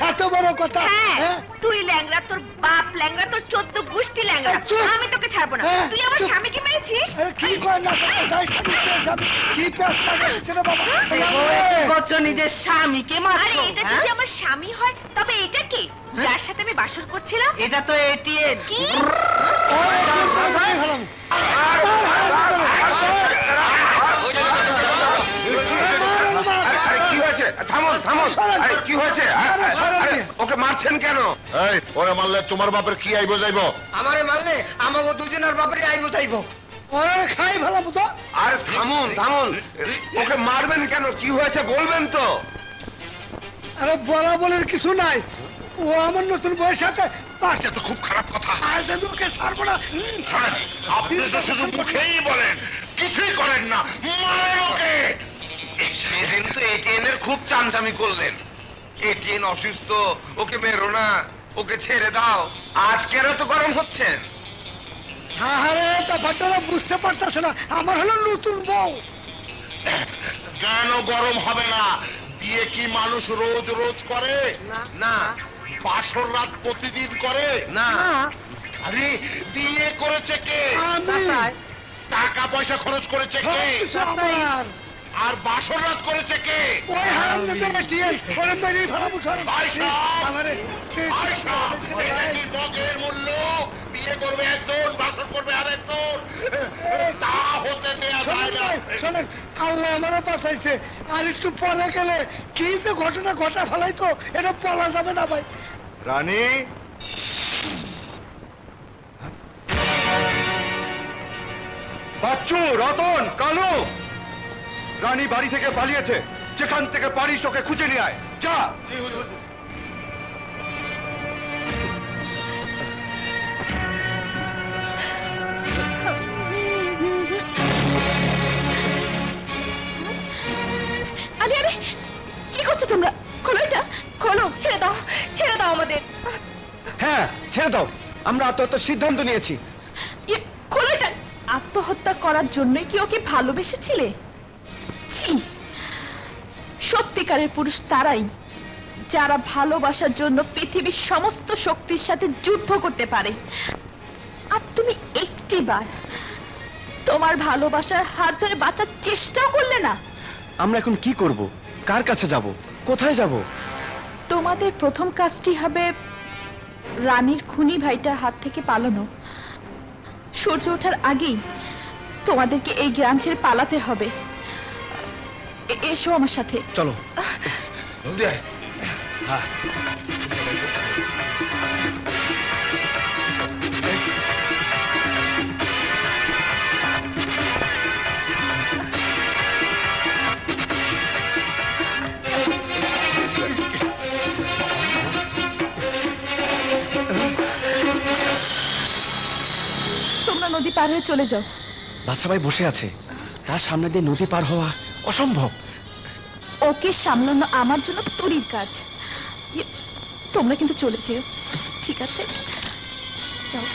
S2: এত বড় কথা?
S6: হ্যাঁ, তুই ল্যাংড়া, তোর বাপ ল্যাংড়া, তোর 14 গোষ্ঠী ল্যাংড়া। আমি তোকে ছাড়বো না। তুই আমার স্বামীকে মেরেছিস।
S2: আরে কি কর না কি পেশ লাগাচ্ছে রে বাবা?
S4: করছো নিজের স্বামীকে
S6: আরে
S4: মারছো?
S6: এটা যদি আমার স্বামী হয় তবে এটা কে যার সাথে আমি বাসর করছিলাম?
S4: এটা তো এটিএম।
S6: কি?
S3: কি হয়েছে? থামুন থামুন, কি হয়েছে? ওকে মারছেন কেন?
S9: এই ওরে মারলে তোমার বাপের কি আইবো যাইবো?
S12: আমারে মারলে আমাকে দুজনের বাপরে আইবো যাইবো।
S2: ওরে খাই ফেলাম তো।
S3: আরে থামুন থামুন, ওকে মারবেন কেন? কি হয়েছে বলবেন তো?
S2: আরে বলা বলার কিছু নাই, ও আমার নতুন বউয়ের সাথে
S9: এটা তো খুব খারাপ কথা।
S2: আজ আমি ওকে ছাড়বো না।
S9: স্যার, আপনি তো শুধু মুখেই বলেন, কিছুই করেন না। মারেন ওকে।
S3: সেদিন তো এটিএন এর খুব চামচামি করলেন। এটিএন অসুস্থ, ওকে মেরো না, ওকে ছেড়ে দাও। আজ কেন তো গরম হচ্ছেন?
S2: আরে ব্যাপারটা বুঝতে পারতেছে না, আমার হলো নতুন বউ।
S9: কেন গরম হবে না? বিয়ে কি মানুষ রোজ রোজ করে?
S3: না
S9: বাসর রাত প্রতিদিন করে?
S3: না।
S9: আরে বিয়ে করেছে কে?
S2: আমি
S9: টাকা পয়সা খরচ করেছে কে?
S2: সবকিছু আমার।
S9: আর বাসর রাত করেছে কে?
S2: ওই হারামজাদা এটিএম, ওরে মেরেই ফেলাবো সব।
S9: ভাই সাহেব,
S2: আমারে
S9: ভাই সাহেব, এটা কি মগের মূল্য? বিয়ে করবে একজন, বাসর করবে আরেকজন, তা হতে দেয়া যায় না।
S2: শোনেন, আল্লাহ আমারে বাঁচাইছে, আর একটু পরে গেলে কি যে ঘটনা ঘটা ফেলাই তো এটা বলা যাবে না ভাই।
S3: রানী, বাচ্চু, রতন, কালু, রানী বাড়ি থেকে পালিয়েছে। যেখান থেকে পারিস ওকে খুঁজে নিয়ে আয়, যা।
S6: আরে আরে কি করছো তোমরা? খোলো এটা, খোলো, ছেড়ে দাও, ছেড়ে দাও আমাদের।
S5: হ্যাঁ ছেড়ে দাও, আমরা আত্মহত্যার সিদ্ধান্ত নিয়েছি।
S6: খোলো এটা। আত্মহত্যা করার জন্যই কি ওকে ভালোবেসেছিলে? ছি, সত্যিকারের পুরুষ তারাই যারা ভালোবাসার জন্য পৃথিবীর সমস্ত শক্তির সাথে যুদ্ধ করতে পারে। আর তুমি একটিবার তোমার ভালোবাসার হাত ধরে বাঁচার চেষ্টাও করলে না।
S5: আমরা এখন কি করব? কার কাছে যাব? কোথায় যাব?
S6: তোমাদের প্রথম কাজটি হবে রানীর খুনি ভাইটার হাত থেকে পালানো। সূর্য ওঠার আগেই তোমাদেরকে এই গ্রাম ছেড়ে পালাতে হবে। এসো আমার সাথে।
S5: চলো।
S6: তোমরা নদী পার হয়ে চলে যাও।
S5: বাচ্চা ভাই বসে আছে, তার সামনে দিয়ে নদী পার হওয়া অসম্ভব।
S6: ওকে সামলানো আমার জন্য তুরির কাজ। তোমরা কিন্তু চলে যেও, ঠিক আছে? যাও।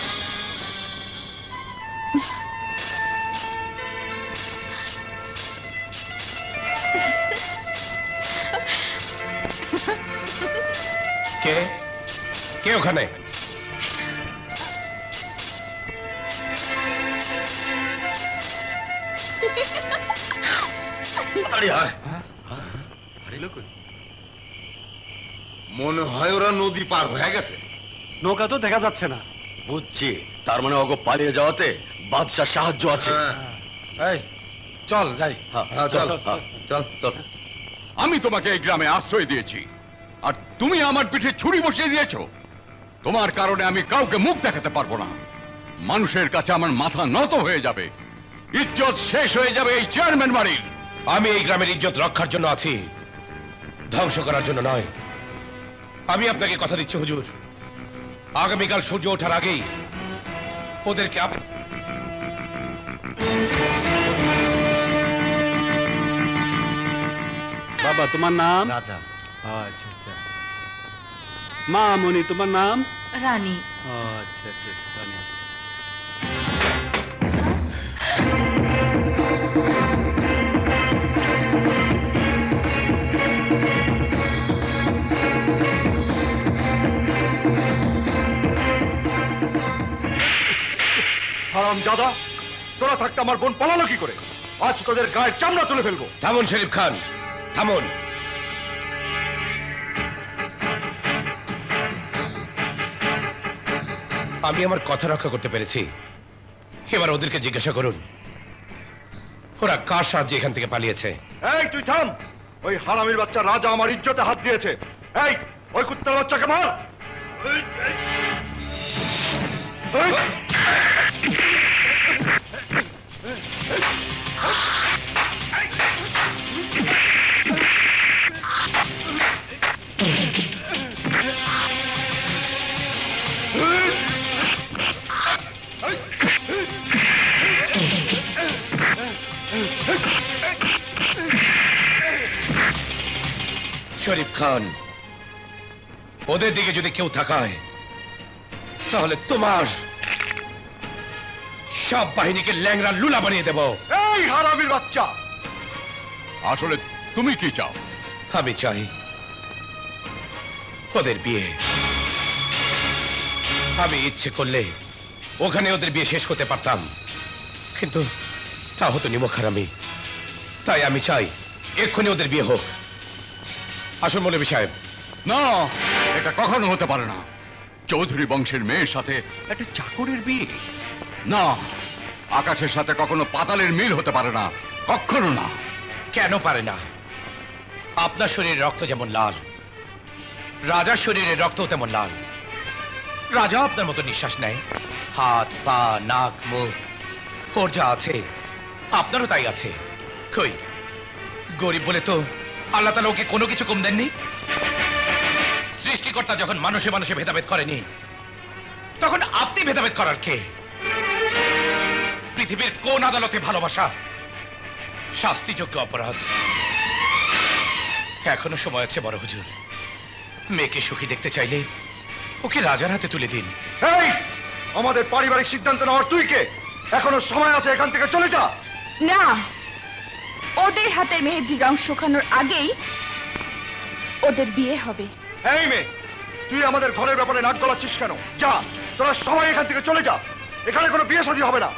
S8: কে কে ওখানে?
S3: মনে হয় ওরা নদী পার হয়ে গেছে।
S5: নৌকা তো দেখা যাচ্ছে না।
S7: বুঝছি, তার মানে অগো পালিয়ে যাওয়াতে বাদশার সাহায্য আছে।
S8: এই চল যাই।
S3: চল চল চল।
S1: আমি তোমাকে এই গ্রামে আশ্রয় দিয়েছি, আর তুমি আমার পিঠে ছুরি বসিয়ে দিয়েছো। তোমার কারণে আমি কাউকে মুখ দেখাতে পারবো না। মানুষের কাছে আমার মাথা নত হয়ে যাবে, ইজ্জত শেষ হয়ে যাবে এই চেয়ারম্যান বাড়ির।
S8: আমি এই গ্রামের ইজ্জত রক্ষার জন্য আছি, ধ্বংস করার জন্য নয়। আমি আপনাকে কথা দিচ্ছি হুজুর, আগামীকাল সূর্য ওঠার আগেই ওদেরকে
S5: বাবা তোমার নাম?
S12: রাজা।
S5: আচ্ছা আচ্ছা। মা মনি তোমার নাম?
S6: রানী।
S5: আচ্ছা আচ্ছা রানী।
S3: হারাম দাদা, তোরা থাকতে আমার বোন পালালো কি করে? আজ তোদের গায়ের চামড়া তুলে ফেলবো।
S8: থামুন শরীফ খান, থামুন। আমি আমার কথা রক্ষা করতে পেরেছি, এবার ওদেরকে জিজ্ঞাসা করুন ওরা কার সাহায্যে এখান থেকে পালিয়েছে।
S3: এই তুই থাম, ওই হারামির বাচ্চা রাজা আমার ইজ্জতে হাত দিয়েছে। এই ওই কুত্তার বাচ্চাকে মার।
S8: শরীফ খান, ওদের দিকে যদি কেউ তাকায় তাহলে তোমার সব বাহিনীকে ল্যাংড়া লুলা বানিয়ে দেব।
S3: এই হারামির বাচ্চা,
S1: আসলে তুমি কি চাও?
S8: আমি চাই ওদের বিয়ে। আমি ইচ্ছে করলে ওখানে ওদের বিয়ে শেষ করতে পারতাম, কিন্তু তা হতো নিমক হারামি। তাই আমি চাই এক্ষুনি ওদের বিয়ে হোক। আসুন মৌলভী সাহেব।
S1: না, এটা কখনো হতে পারে না। চৌধুরী বংশের মেয়ের সাথে একটা চাকরের বিয়ে? না, আকাশের সাথে কখনো পাতালের মিল হতে পারে না, কখনো না।
S8: কেন পারে না? আপনার শরীরের রক্ত যেমন লাল, রাজার শরীরের রক্ত তেমন লাল। রাজা আপনার মতো নিঃশ্বাস নেয়, হাত পা নাক মুখ ওর যা আছে আপনারও তাই আছে। কই গরিব বলে তো আল্লাহ তাআলা ওকে কোনো কিছু কম দেননি। সৃষ্টিকর্তা যখন মানুষে মানুষে ভেদাভেদ করেনি, তখন আপনি ভেদাভেদ করার কে? পৃথিবীর কোন আদালতে ভালোবাসা শাস্তিযোগ্য অপরাধ? এখনো সময় আছে বড় হুজুর, মেয়েকে সুখী দেখতে চাইলে ওকে রাজার হাতে তুলে দিন।
S3: এই আমাদের পারিবারিক সিদ্ধান্ত নেওয়ার তুই কে? এখনো সময় আছে, এখান থেকে চলে যা।
S6: না, ওদের হাতের মেহেদির রং শুকানোর আগেই ওদের বিয়ে হবে।
S3: এই মেয়ে, তুই আমাদের ঘরের ব্যাপারে নাক গলাচ্ছিস কেন? যা, তোরা সবাই এখান থেকে চলে যা, এখানে কোনো বিয়ে শাদী হবে না।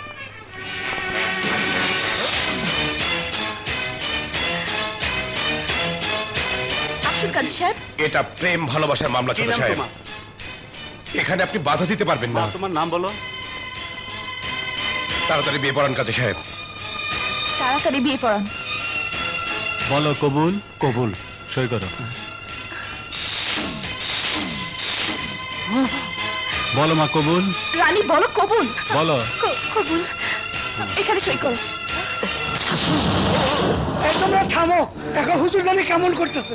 S6: আসুন কাজী সাহেব।
S8: এটা প্রেম ভালোবাসার মামলা ছোট সাহেব, এখানে আপনি বাধা দিতে পারবেন না।
S5: তোমার নাম বলো।
S8: তাড়াতাড়ি বিয়ে পড়ান কাজী সাহেব।
S6: তাড়াতাড়ি বিয়ে পড়ান।
S5: বলো কবুল। কবুল, সই করো। বলো মা কবুল।
S6: রানী বলো কবুল।
S5: বলো।
S6: কবুল, এখানে সই করো।
S2: এই তোমরা থামো, দেখো হুজুর জানি কেমন করতেছে।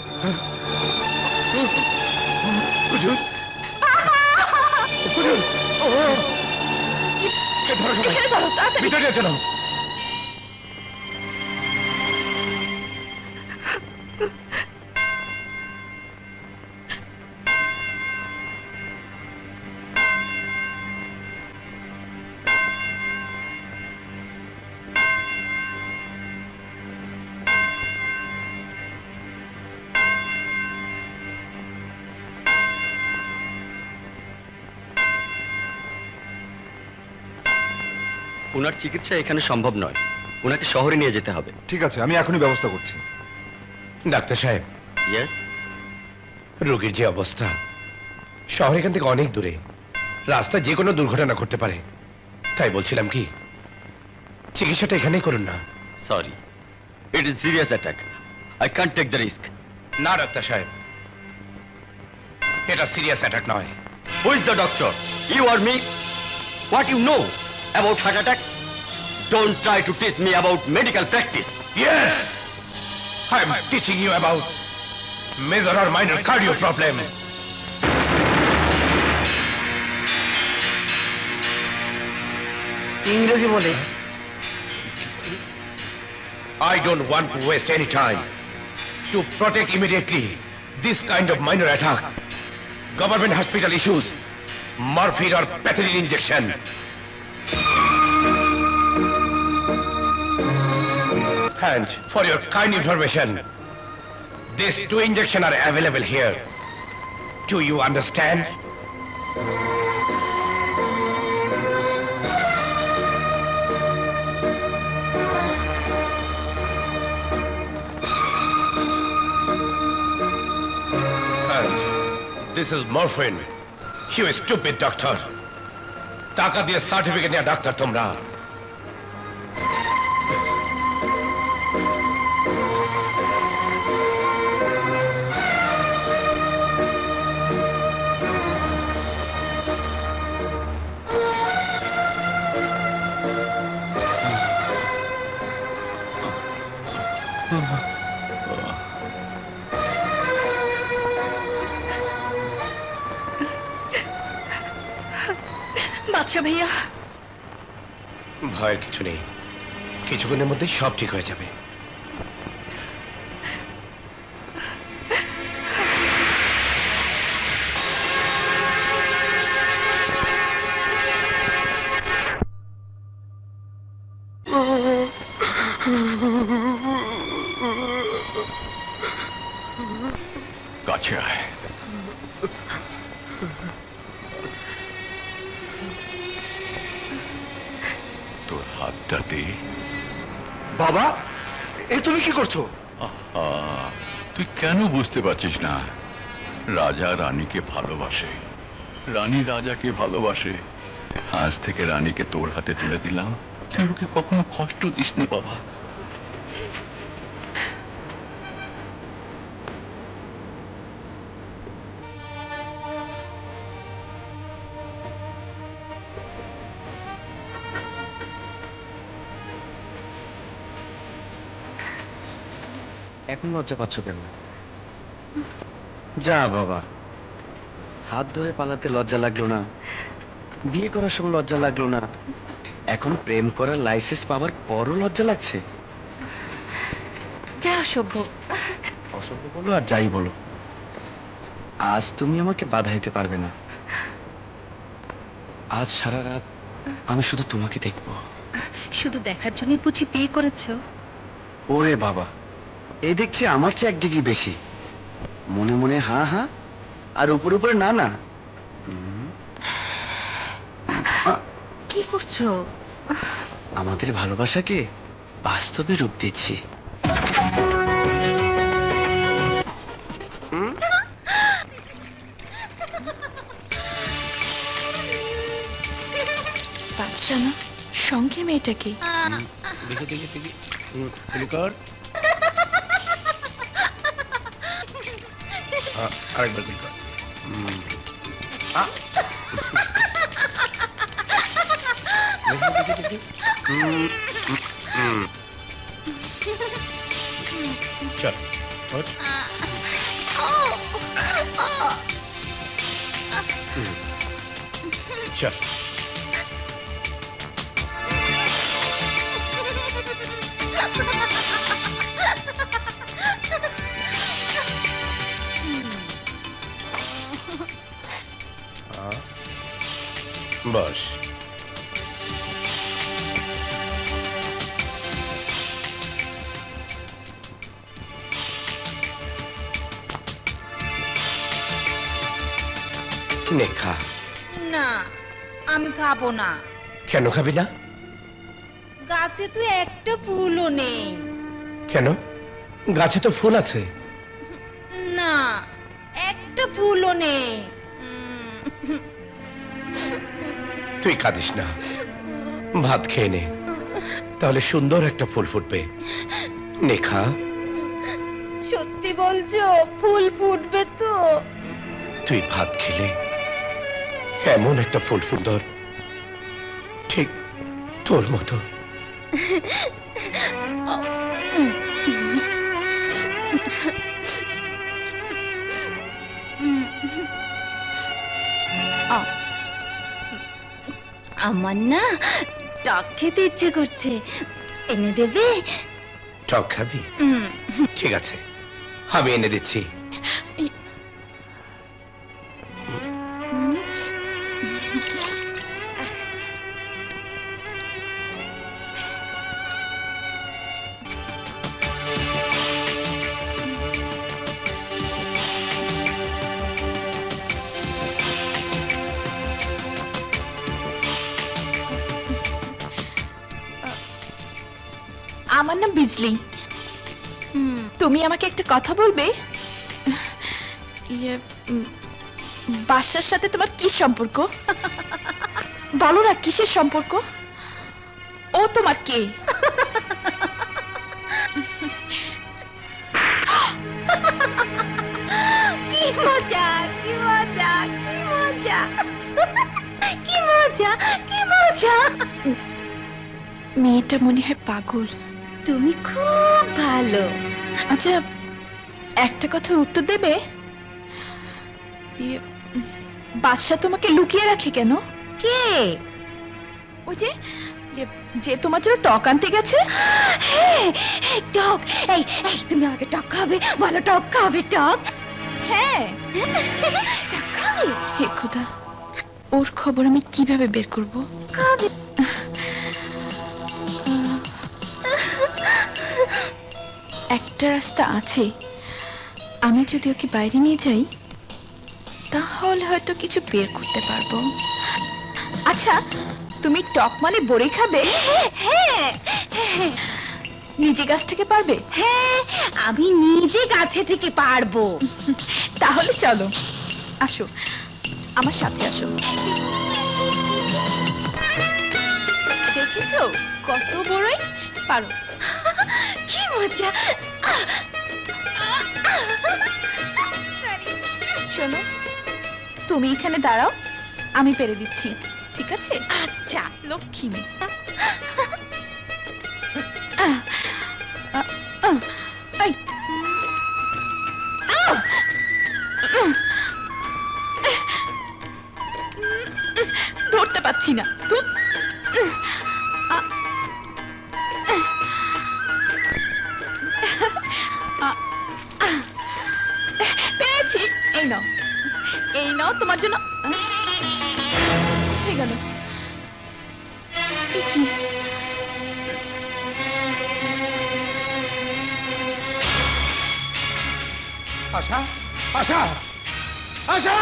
S8: হুজুর, হুজুর,
S6: এখানে ধরো, তাড়াতাড়ি।
S8: ভিতরে চলো।
S7: ওনার চিকিৎসা এখানে সম্ভব নয়, ওনাকে শহরে নিয়ে যেতে হবে।
S3: ঠিক আছে, আমি এখনই ব্যবস্থা করছি।
S8: ডাক্তার সাহেব।
S7: ইয়েস।
S8: রোগীর যে অবস্থা, শহর এখান থেকে অনেক দূরে, রাস্তায় যে কোনো দুর্ঘটনা ঘটতে পারে। তাই বলছিলাম কি, চিকিৎসাটা এখানেই করুন না।
S7: Sorry, it is serious attack, I can't take the risk.
S8: না ডাক্তার সাহেব, এটা সিরিয়াস অ্যাটাক নয়,
S7: Who is the doctor? You or me? What you know about heart attack? Don't try to teach me about medical practice.
S8: Yes! I'm teaching you about major or minor cardio problem.
S12: ইংরেজি বলে।
S8: I don't want to waste any time. To protect immediately this kind of minor attack, government hospital issues morphine or pethidine injection. And for your kind information, these 2 injections are available here. Do you understand? This is morphine. You stupid doctor. টাকা দিয়ে certificate নিয়ে doctor তোমরা।
S6: বাদশা ভাইয়া,
S8: ভয়ের কিছু নেই, কিছুক্ষণের মধ্যে সব ঠিক হয়ে যাবে।
S1: কাছে আয়। তোর হাতটা দে।
S3: বাবা, এ তুমি কি করছো?
S1: আহা, তুই কেন বুঝতে পারছিস না? রাজা রানীকে ভালোবাসে, রানী রাজাকে ভালোবাসে। আজ থেকে রানীকে তোর হাতে তুলে দিলাম, তুই ওকে কখনো কষ্ট দিস না বাবা।
S5: এখন লজ্জা পাচ্ছ কেন? যা বাবা, হাত ধরে পালাতে লজ্জা লাগলো না, বিয়ে করার সময় লজ্জা লাগলো না, এখন প্রেম করার লাইসেন্স পাওয়ার পরও লজ্জা লাগছে?
S6: যা অসভ্য।
S5: অসভ্য বলো আর যাই বলো, আজ তুমি আমাকে বাধা দিতে পারবে না। আজ সারা রাত আমি শুধু তোমাকে দেখবো।
S6: শুধু দেখার জন্য বুঝি বিয়ে করেছো?
S5: ওরে বাবা, এই দেখছি আমার চেয়ে 1 ডিগ্রি বেশি। মনে মনে হা হা আর উপরে উপরে না না।
S6: কি করছো?
S5: আমাদের ভালোবাসাকে বাস্তবে রূপ দিচ্ছি।
S6: বাদশা না, সঙ্গে মেয়েটা কি?
S8: দেখি দেখি দেখি, শুরু কর। আরেকবার দেখি। দেখি দেখি দেখি। চল ওঠ। চল। বস। নে খা।
S6: না, আমি খাবো না।
S8: কেন খাবি না?
S6: গাছে তো একটা ফুলও নেই।
S8: কেন? গাছে তো ফুল আছে।
S6: না, একটা ফুলও নেই।
S8: তুই কাঁদিস না, ভাত খেয়ে নে, তাহলে সুন্দর একটা ফুল ফুটবে। নে খা।
S6: সত্যি বলছো? ফুল ফুটবে তো?
S8: তুই ভাত খেলে এমন একটা ফুল সুন্দর, ঠিক তোর মতো।
S6: আমার না টক খেতে ইচ্ছে করছে, এনে দেবে?
S8: টক খাবি? ঠিক আছে, আমি এনে দিচ্ছি।
S11: আমার নাম বিজলি। তুমি আমাকে একটা কথা বলবে? বাদশার সাথে তোমার কি সম্পর্ক? বলো না, কিসের সম্পর্ক? ও তোমার কে?
S6: কি মজা, কি মজা, কি মজা, কি মজা, কি মজা।
S11: মেয়েটা মনে হয় পাগল।
S6: তুমি খুব ভালো।
S11: আচ্ছা, একটা কথার উত্তর দেবে? বাদশা তোমাকে লুকিয়ে রাখে কেন?
S6: কে?
S11: ওই যে যে তোমার জন্য টক আনতে গেছে।
S6: হ্যাঁ, টক। এই এই, তুমি আমাকে টক খাবে? বলো, টক খাবে? টক?
S11: হ্যাঁ,
S6: টক খাবে?
S11: হে খোদা, ওর খবর আমি কিভাবে বের করব?
S6: খাবে।
S11: একটা রাস্তা আছে, আমি যদি ওকে বাইরে নিয়ে যাই তাহলে হয়তো কিছু বের করতে পারবো। আচ্ছা, তুমি টক মানে বড়ি খাবে?
S6: হ্যাঁ,
S11: নিজে গাছ থেকে পারবে?
S6: হ্যাঁ, আমি নিজে গাছে থেকে পারবো।
S11: তাহলে চলো, আসো আমার সাথে আসো। দেখেছো কত বড়ই পারো?
S6: কি মজা।
S11: শোনো, তুমি এখানে দাঁড়াও, আমি পেরে দিচ্ছি, ঠিক আছে?
S6: আচ্ছা,
S11: লক্ষ্মী মেয়ে। এই, ধরতে পারছি না। পেয়েছি, এই নাও, এই নাও তোমার জন্য। হয়ে গেল।
S3: আশা, আশা, আশা!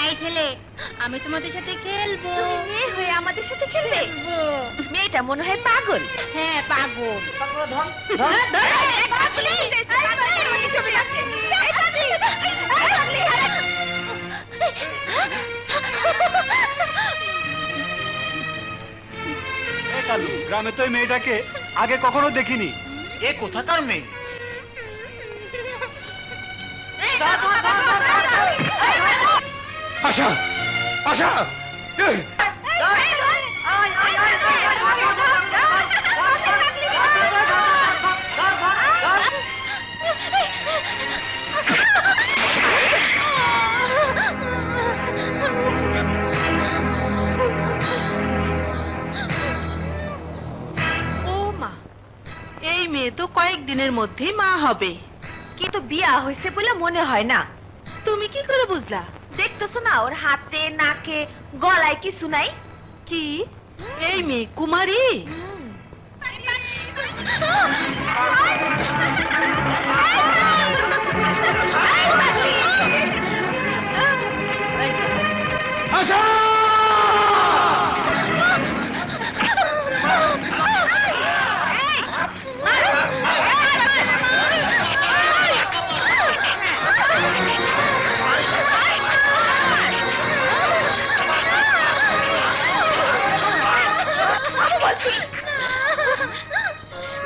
S6: এই ছেলে, আমি তোমাদের সাথে খেলবো। মেয়ে হয়ে আমাদের সাথে খেলবে? মেয়েটা মনে হয় পাগল। হ্যাঁ, পাগল।
S5: গ্রামে তো এই মেয়েটাকে আগে কখনো দেখিনি।
S12: এ কোথাকার মেয়ে?
S3: আশা, আশা! এই!
S11: ও মা, এই মেয়ে তো কয়েকদিনের মধ্যেই মা হবে।
S6: কিন্তু বিয়া হয়েছে বলে মনে হয় না।
S11: তুমি কি করে বুঝলা?
S6: দেখতেছো না, ওর হাতে, নাকে, গলায় কিছু নাই?
S11: কি এই মেয়ে কুমারী?
S3: আশা!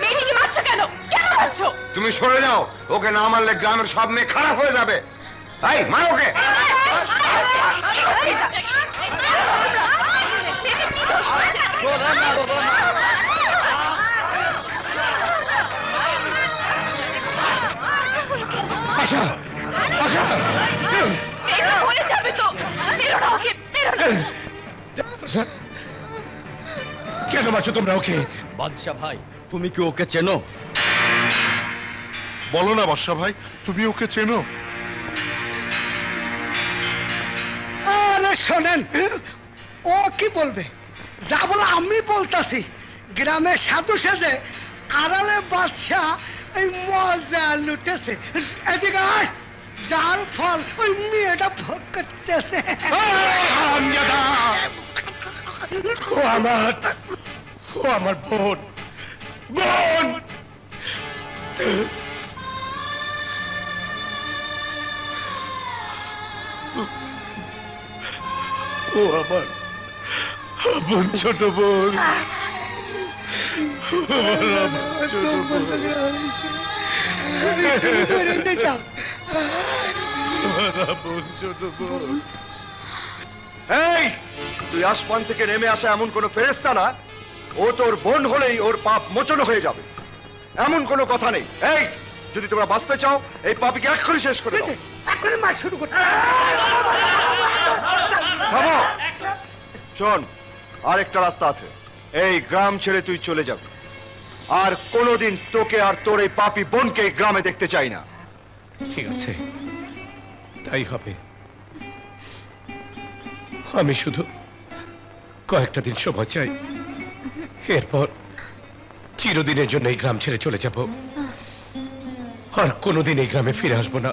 S11: মেয়েটিকে মারছো কেন? কেন মারছো?
S3: তুমি তুমি সরে যাও, ওকে না মারলে গ্রামের সব মেয়ে খারাপ হয়ে যাবে। এই মার ওকে।
S8: আশা, আশা, আশা, কেন মারছো তোমরা ওকে?
S5: বাদশা ভাই, তুমি কি ওকে চেনো?
S9: বলো না বর্ষা ভাই, তুমি ওকে চেনো?
S2: আরে শোনেন, ও কি বলবে? যা বলে আমি বলতাছি। গ্রামের সাধু সেজে আড়ালে বাদশা এই মজা লুটেছে। এদিকে আয়, যার ফল ওই মেয়েটা ভোগ করতেছে।
S8: ও আমার বোন, বোন। ও আমার বোন, ছোট বোন।
S3: এই, তুই আসমান থেকে নেমে আসা এমন কোন ফেরেশতা না, ও তোর বোন হলেই ওর পাপ মোচন হয়ে যাবে, এমন কোনো কথা নেই। এই, যদি তোমরা বাঁচতে চাও এই পাপীকে এক্ষুনি শেষ করে দাও।
S2: এখনই মার শুরু করতে।
S3: থামো। শোন, আরেকটা রাস্তা আছে। এই গ্রাম ছেড়ে তুই চলে যাবি, আর কোনোদিন তোকে আর তোর এই পাপী বোনকে এই গ্রামে দেখতে চাই না।
S8: ঠিক আছে, তাই হবে। আমি শুধু কয়েকটা দিন সময় চাই, এরপর চিরদিনের জন্য এই গ্রাম ছেড়ে চলে যাব, আর কোনোদিন এই গ্রামে ফিরে আসবো না।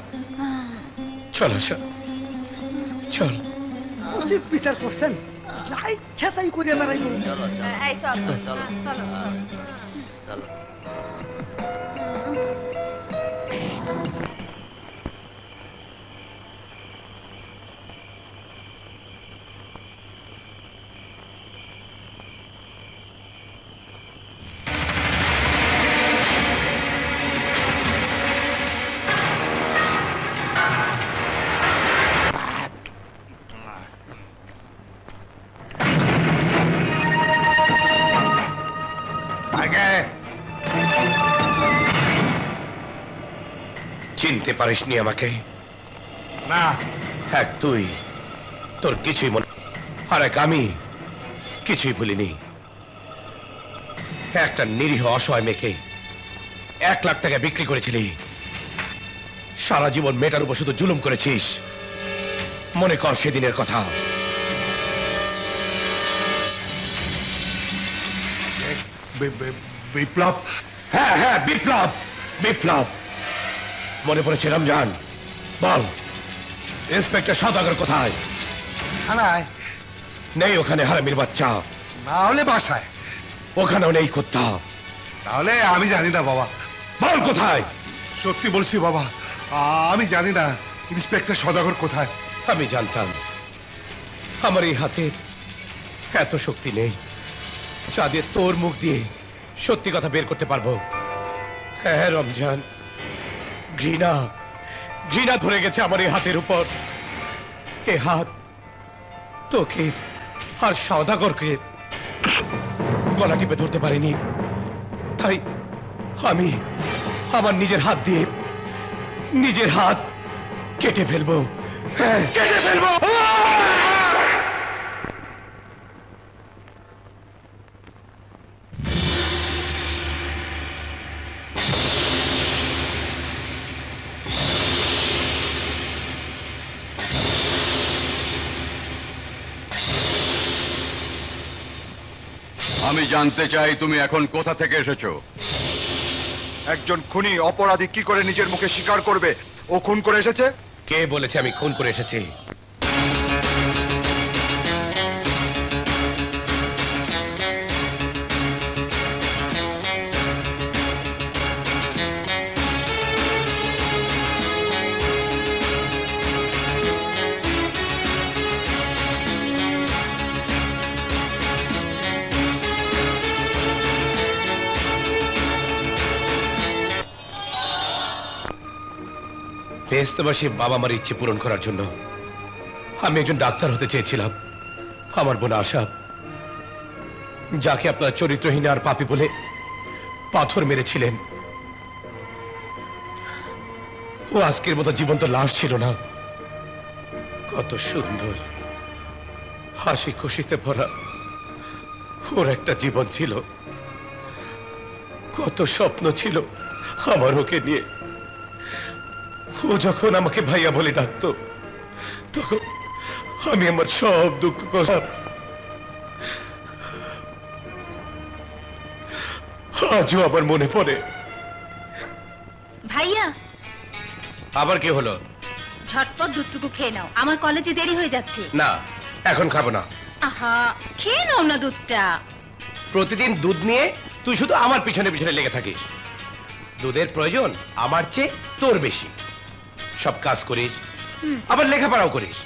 S8: চল আশা, চল।
S2: উচিত বিচার করছেন, যা ইচ্ছা তাই করে বেড়াইব।
S8: চিনতে পারিসনি আমাকে?
S9: না।
S8: এক তুই, তোর কিছুই মনে, আর এক আমি কিছুই ভুলিনি। একটা নিরীহ অসহায় মেয়েকে 1 লাখ টাকা বিক্রি করেছিলি, সারা জীবন মেয়েটার উপর শুধু জুলুম করেছিস। মনে কর সেদিনের কথা।
S9: বিপ্লব?
S8: হ্যাঁ হ্যাঁ, বিপ্লব, বিপ্লব। মনে পড়েছে রমজান? বল, ইন্সপেক্টর সওদাগর কোথায়?
S9: থানায়।
S8: নেই ওখানে হারামির বাচ্চা?
S9: না হলে বাসায়।
S8: ওখানেও নেই কোথা?
S9: তাহলে আমি জানি না বাবা।
S8: বল কোথায়?
S9: সত্যি বলছি বাবা, আমি জানি না ইন্সপেক্টর সওদাগর কোথায়।
S8: আমি জানতাম আমার এই হাতে এত শক্তি নেই যাতে তোর মুখ দিয়ে সত্যি কথা বের করতে পারবো। হ্যাঁ রমজান, ঘৃণা, ঘৃণা ধরে গেছে আমার এই হাতের উপর। এ হাত তোকে আর সওদাগরকে গলা টিপে ধরতে পারিনি, তাই আমি আমার নিজের হাত দিয়ে নিজের হাত কেটে ফেলবো। হ্যাঁ, কেটে ফেলবো।
S1: আমি জানতে চাই তুমি এখন কোথা থেকে এসেছো?
S3: একজন খুনি অপরাধী কি করে নিজের মুখে স্বীকার করবে ও খুন করে এসেছে?
S8: কে বলেছে আমি খুন করে এসেছি? বেহেশতবাসী বাবা মার ইচ্ছে পূরণ করার জন্য আমি একজন ডাক্তার হতে চেয়েছিলাম। আমার বোন আশা, যাকে আপনার চরিত্রহীন আর পাপী বলে পাথর মেরেছিলেন, ও আজকের মতো জীবন্ত লাশ ছিল না। কত সুন্দর হাসি খুশিতে ভরা ওর একটা জীবন ছিল। কত স্বপ্ন ছিল আমার ওকে নিয়ে। ও যখন আমাকে ভাইয়া বলে ডাকতো, তখন আমি আমার সব দুঃখ কষ্ট আজও আমার মনে পড়ে।
S6: ভাইয়া,
S8: আবার কি হলো?
S6: ঝটপট দুধটুকু খেয়ে নাও, আমার কলেজে দেরি হয়ে যাচ্ছে।
S8: না, এখন খাবো না।
S6: আহা, খেয়ে নাও না দুধটা।
S8: প্রতিদিন দুধ নিয়ে তুই শুধু আমার পিছনে পিছনে লেগে থাকিস। দুধের প্রয়োজন আমার চেয়ে তোর বেশি। সব কাজ করিস, আবার লেখাপড়াও করিস।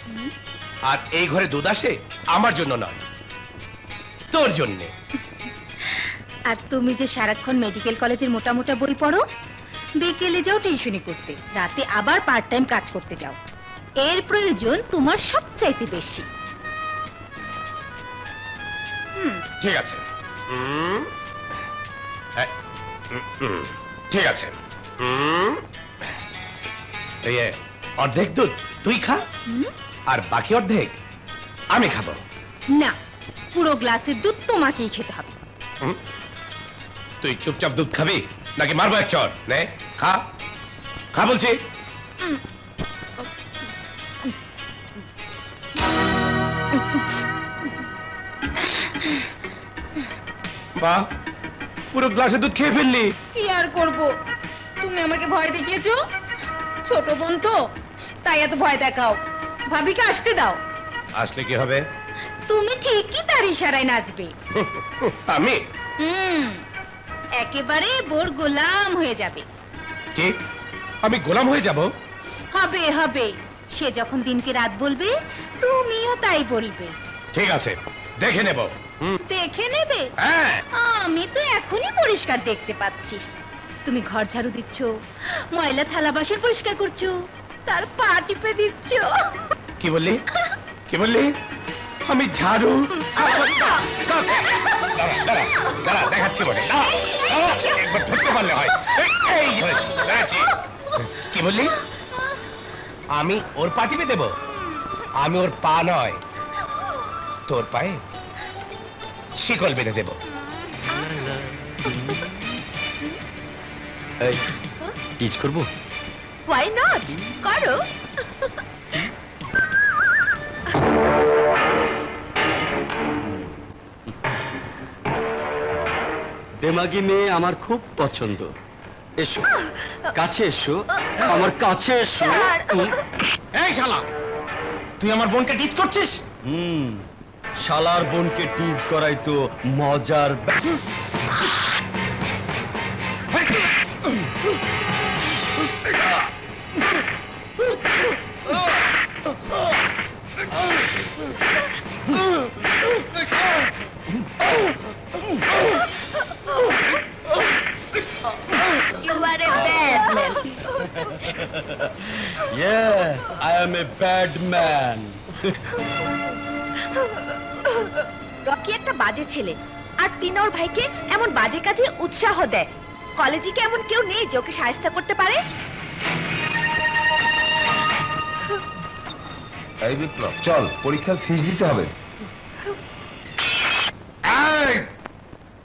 S8: আর এই ঘরে দুধ আসে আমার জন্য নয়, তোর জন্যে।
S6: আর তুমি যে সারাক্ষণ মেডিকেল কলেজের মোটা মোটা বই পড়ো, বিকেলে যাও টিউশনি করতে, রাতে আবার পার্ট টাইম কাজ করতে যাও, এর প্রয়োজন তোমার সবচাইতে বেশি।
S8: ঠিক আছে, ঠিক আছে। অর্ধেক দুধ তুই খা, আর বাকি অর্ধেক আমি খাবো।
S6: না, পুরো গ্লাসের দুধ তোমাকেই খেতে হবে।
S8: তুই চুপচাপ দুধ খাবি নাকি মারবো এক চর? নে খা, খা বলছি। বাহ, পুরো গ্লাসে দুধ খেয়ে ফেললি।
S6: কি আর করব, তুমি আমাকে ভয় দেখিয়েছো। ছোট বোন তো, তাই এত ভয় দেখাও। ভাবিকে আসতে দাও।
S8: আসলে কি হবে?
S6: তুমি ঠিকই তার ইশারায় নাচবে।
S8: আমি?
S6: একেবারে বোর গোলাম হয়ে যাবে।
S8: কি, আমি গোলাম হয়ে যাব?
S6: হবে হবে, সে যখন দিনকে রাত বলবে, তুমিও তাই বলবে।
S8: ঠিক আছে, দেখে নেব।
S6: দেখে নেবে?
S8: হ্যাঁ।
S6: আমি তো এখনই পরিষ্কার দেখতে পাচ্ছি। তুমি ঘর ঝাড়ু দিচ্ছ, ময়লা থালা বাসন পরিষ্কার করছো, তার পা টিপে দিচ্ছ।
S8: কি বললি? কি বললি? আমি ঝাড়ু? দাঁড়া, দেখাচ্ছি বলে। একবার ধরতে পারলে হয়। কি বললি? আমি ওর পা টিপে দেব? আমি ওর পা নয়, তোর পায়ে শিকল বেঁধে দেব। টিচ করবো?
S6: Why not? করো।
S7: দেমাগি মেয়ে আমার খুব পছন্দ। এসো কাছে এসো, আমার কাছে এসো।
S8: এই শালা, তুই আমার বোনকে টিচ করছিস?
S7: শালার বোনকে টিচ করাই তো মজার।
S6: You are a bad man.
S7: Yes, I am a bad man.
S6: Rocky একটা বাজে ছেলে, আর টিনা ওর ভাইকে এমন বাজে কাজে উৎসাহ দেয়। কলেজে কি এমন কেউ নেই যে ওকে সাহায্য করতে পারে?
S3: এই বিপ্লব, চল, পরীক্ষার ফিস দিতে হবে।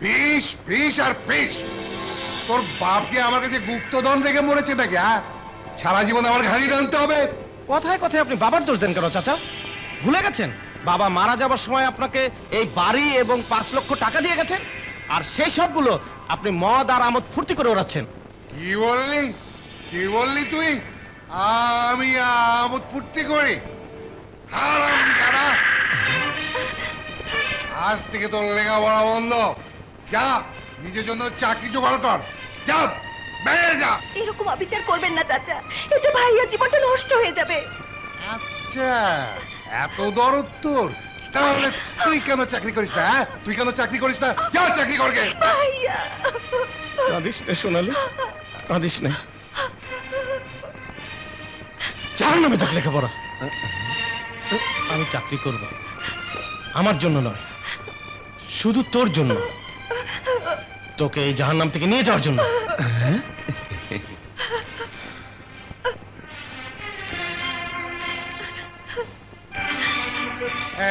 S9: ফিস ফিস আর ফিস। তোর বাপকে আমার কাছে গুপ্তধন রেখে মরেছে নাকি? সারা জীবন আমার ঘাড়ি টানতে হবে?
S5: কথায় কথায় আপনি বাবার দোষ দেন কেন চাচা? ভুলে গেছেন বাবা মারা যাবার সময় আপনাকে এই বাড়ি এবং 5 লক্ষ টাকা দিয়ে গেছেন, আর সেই সবগুলো আপনি মদ আর আমোদ ফুর্তি করে ওড়াচ্ছেন।
S9: কি বললি? কি বললি তুই? আমি আমোদ ফুর্তি করি? হারামজাদা! আজ থেকে তোর লেখাপড়া বন্ধ। যা, নিজের জন্য চাকরি জোগাড় কর। যা, বেরিয়ে যা।
S6: এরকম অবিচার করবেন না চাচা, এতে ভাইয়ার জীবনটা নষ্ট হয়ে যাবে।
S9: আচ্ছা, এত দরদ তোর? তাহলে তুই কেন চাকরি করিস না? তুই কেন চাকরি করিস না? যা, চাকরি করগে।
S6: ভাইয়া,
S5: কাঁদিস না সোনালি, কাঁদিস না।
S8: জাহান্নামে যাক লেখাপড়া। আমি চাকরি করব, আমার জন্য নয়, শুধু তোর জন্য, তোকে এই জাহান্নাম থেকে নিয়ে যাওয়ার জন্য।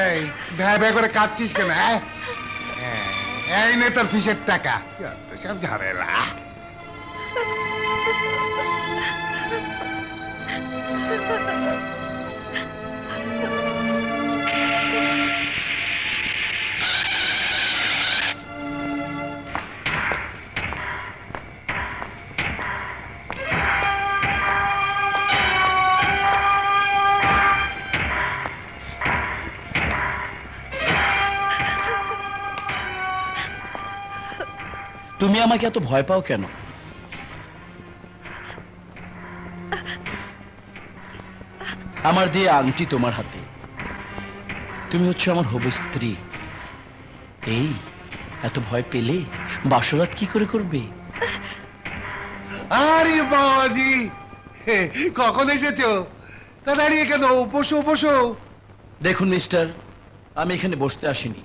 S9: এই ভ্যা ভ্যা করে কাঁদছিস কেন? এই নে তোর ফিসের টাকা। সব ঝাড়েলা।
S5: তুমি আমাকে এত ভয় পাও কেন? আমার দিয়ে আংটি তোমার হাতে, তুমি হচ্ছে আমার হবু স্ত্রী। এই এত ভয় পেলে বাসরাত কি করে করবে?
S9: আরে বাবাজি, কখন এসেছো? তা দাঁড়িয়ে কেন? বসো বসো।
S5: দেখুন মিস্টার, আমি এখানে বসতে আসিনি,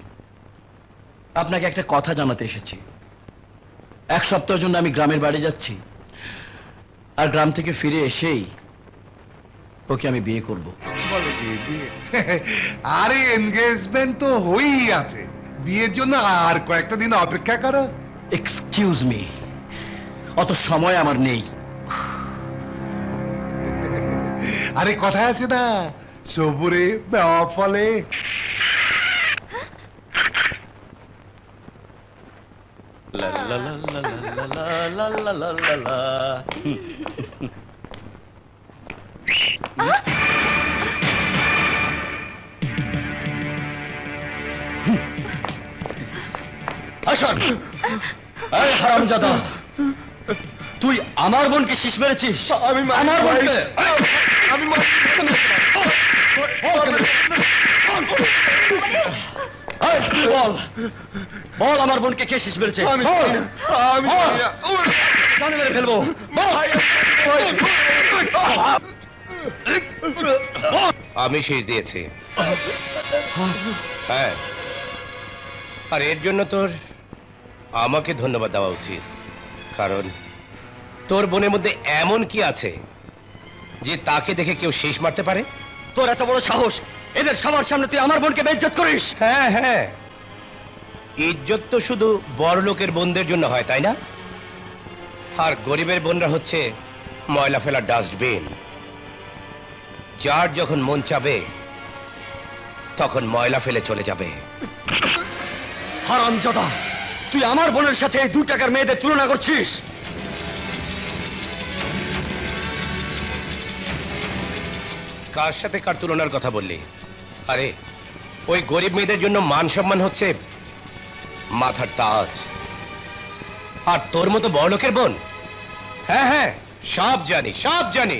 S5: আপনাকে একটা কথা জানাতে এসেছি। 1 সপ্তাহের জন্য আমি গ্রামের বাড়ি যাচ্ছি, আর গ্রাম থেকে ফিরে এসেই ওকে আমি বিয়ে করব।
S9: বলো কি বিয়ে? আরে এনগেজমেন্ট তো হয়েই আছে, বিয়ের জন্য আর কয়েকটা দিন অপেক্ষা করো।
S5: এক্সকিউজ মি, অত সময় আমার নেই।
S9: আরে কথায় আছে না, সবুরে দেওয়া ফলে।
S5: আসুন। এই হারামজাদা, তুই আমার বোনকে শীষ মেরেছিস? আমি আমার বোনকে আমি বল, বল আমার বোনকে কে শীষ মেরেছে? আমি মেরে ফেলবো।
S8: আমি শেষ দিয়েছি। হ্যাঁ, আর এর জন্য তোর আমাকে ধন্যবাদ দেওয়া উচিত, কারণ তোর বোনের মধ্যে এমন কি আছে যে তাকে দেখে কেউ শেষ মারতে পারে?
S5: তোর এত বড় সাহস, এদের সবার সামনে তুই আমার বোনকে বেইজ্জত করিস?
S8: হ্যাঁ হ্যাঁ, ইজ্জত তো শুধু বড় লোকের বোনদের জন্য হয়, তাই না? আর গরিবের বোনরা হচ্ছে ময়লা ফেলার ডাস্টবিন। যার যখন মন চাবে তখন ময়লা ফেলে চলে যাবে।
S5: হারামজাদা, তুই আমার বোনের সাথে 2 টাকার মেয়েদের তুলনা করছিস?
S8: কার সাথে কার তুলনার কথা বললি? আরে ওই গরিব মেয়েদের জন্য মান সম্মান হচ্ছে মাথার তাজ, আর তোর মতো বড়লোকের বোন? হ্যাঁ হ্যাঁ, সব জানি, সব জানি,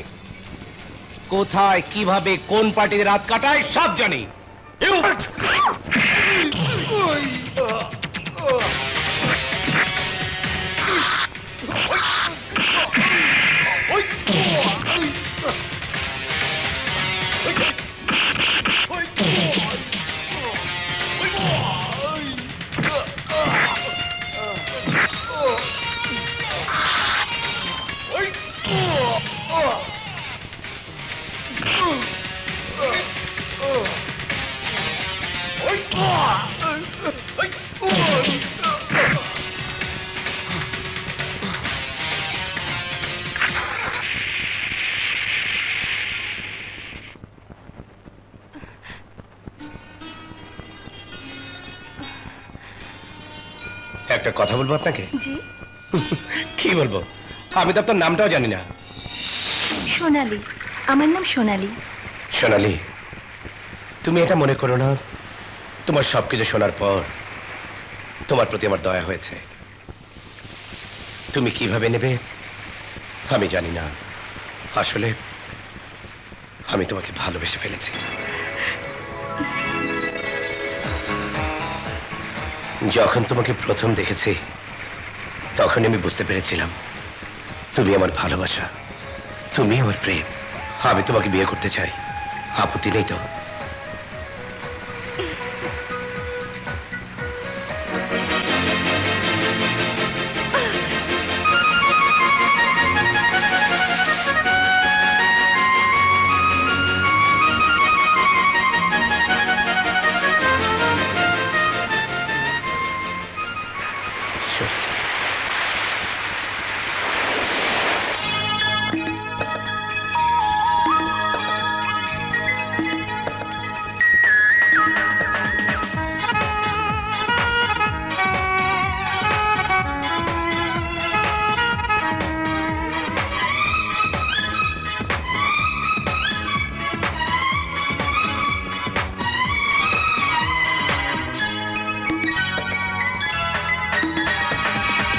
S8: কোথায় কিভাবে কোন পার্টিতে রাত কাটায় সব জানি। একটা কথা বলবো আপনাকে?
S6: জি।
S8: কি বলবো, আমি তো আপনার নামটাও জানি না।
S6: সোনালি, আমার নাম সোনালি।
S8: সোনালি, তুমি এটা মনে করো না, তোমার সবকিছু শোনার পর তোমার প্রতি আমার দয়া হয়েছে। তুমি কিভাবে নেবে আমি জানি না, আসলে আমি তোমাকে ভালোবেসে ফেলেছি। যখন তোমাকে প্রথম দেখেছি তখন আমি বুঝতে পেরেছিলাম তুমি আমার ভালোবাসা, তুমি আমার প্রেম। আমি তোমাকে বিয়ে করতে চাই, আপত্তি নেই তো?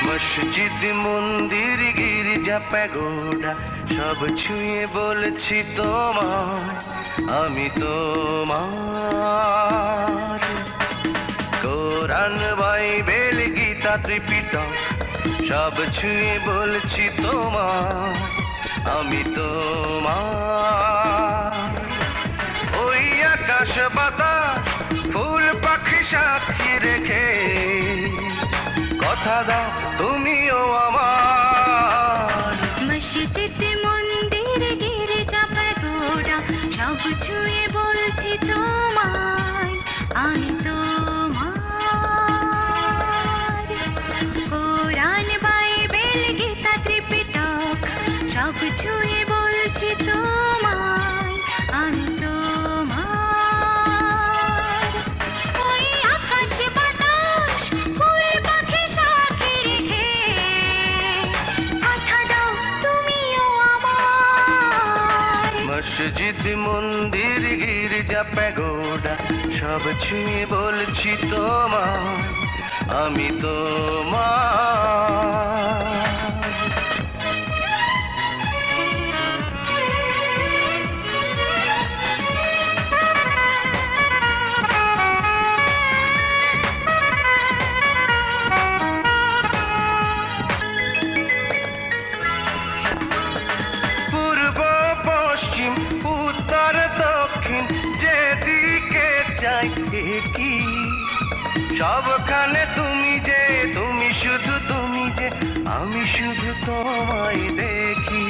S13: মসজিদ মন্দির গির্জা প্যাগোডা সব ছুঁয়ে বলছি তোমায় আমি তোমার। কোরআন বাইবেল গীতা ত্রিপিটক সব ছুঁয়ে বলছি তোমায় আমি তোমার। ওই আকাশ বাতাস ফুল পাখি সাক্ষী রেখে কথা দাও তুমিও আমার।
S6: মসজিদ মন্দির গির্জা প্যাগোডা সব ছুঁয়ে বলছি তোমায় আমি তোমার। কোরআন বাইবেল গীতা ত্রিপিটক সব ছুঁয়ে বলছি তোমায় আমি তোমার। ওই আকাশ বাতাস ফুল পাখি সাথে রেখে কথা দাও তুমিও আমার।
S13: মসজিদ মন্দির গির্জা প্যাগোডা সব ছুঁয়ে বলছি তোমায় আমি তোমার। পূর্ব পশ্চিম উত্তর দক্ষিণ যেদিকে চাই কি সবখানে তুমি যে, তুমি শুধু তুমি যে, আমি শুধু তোমায় দেখি।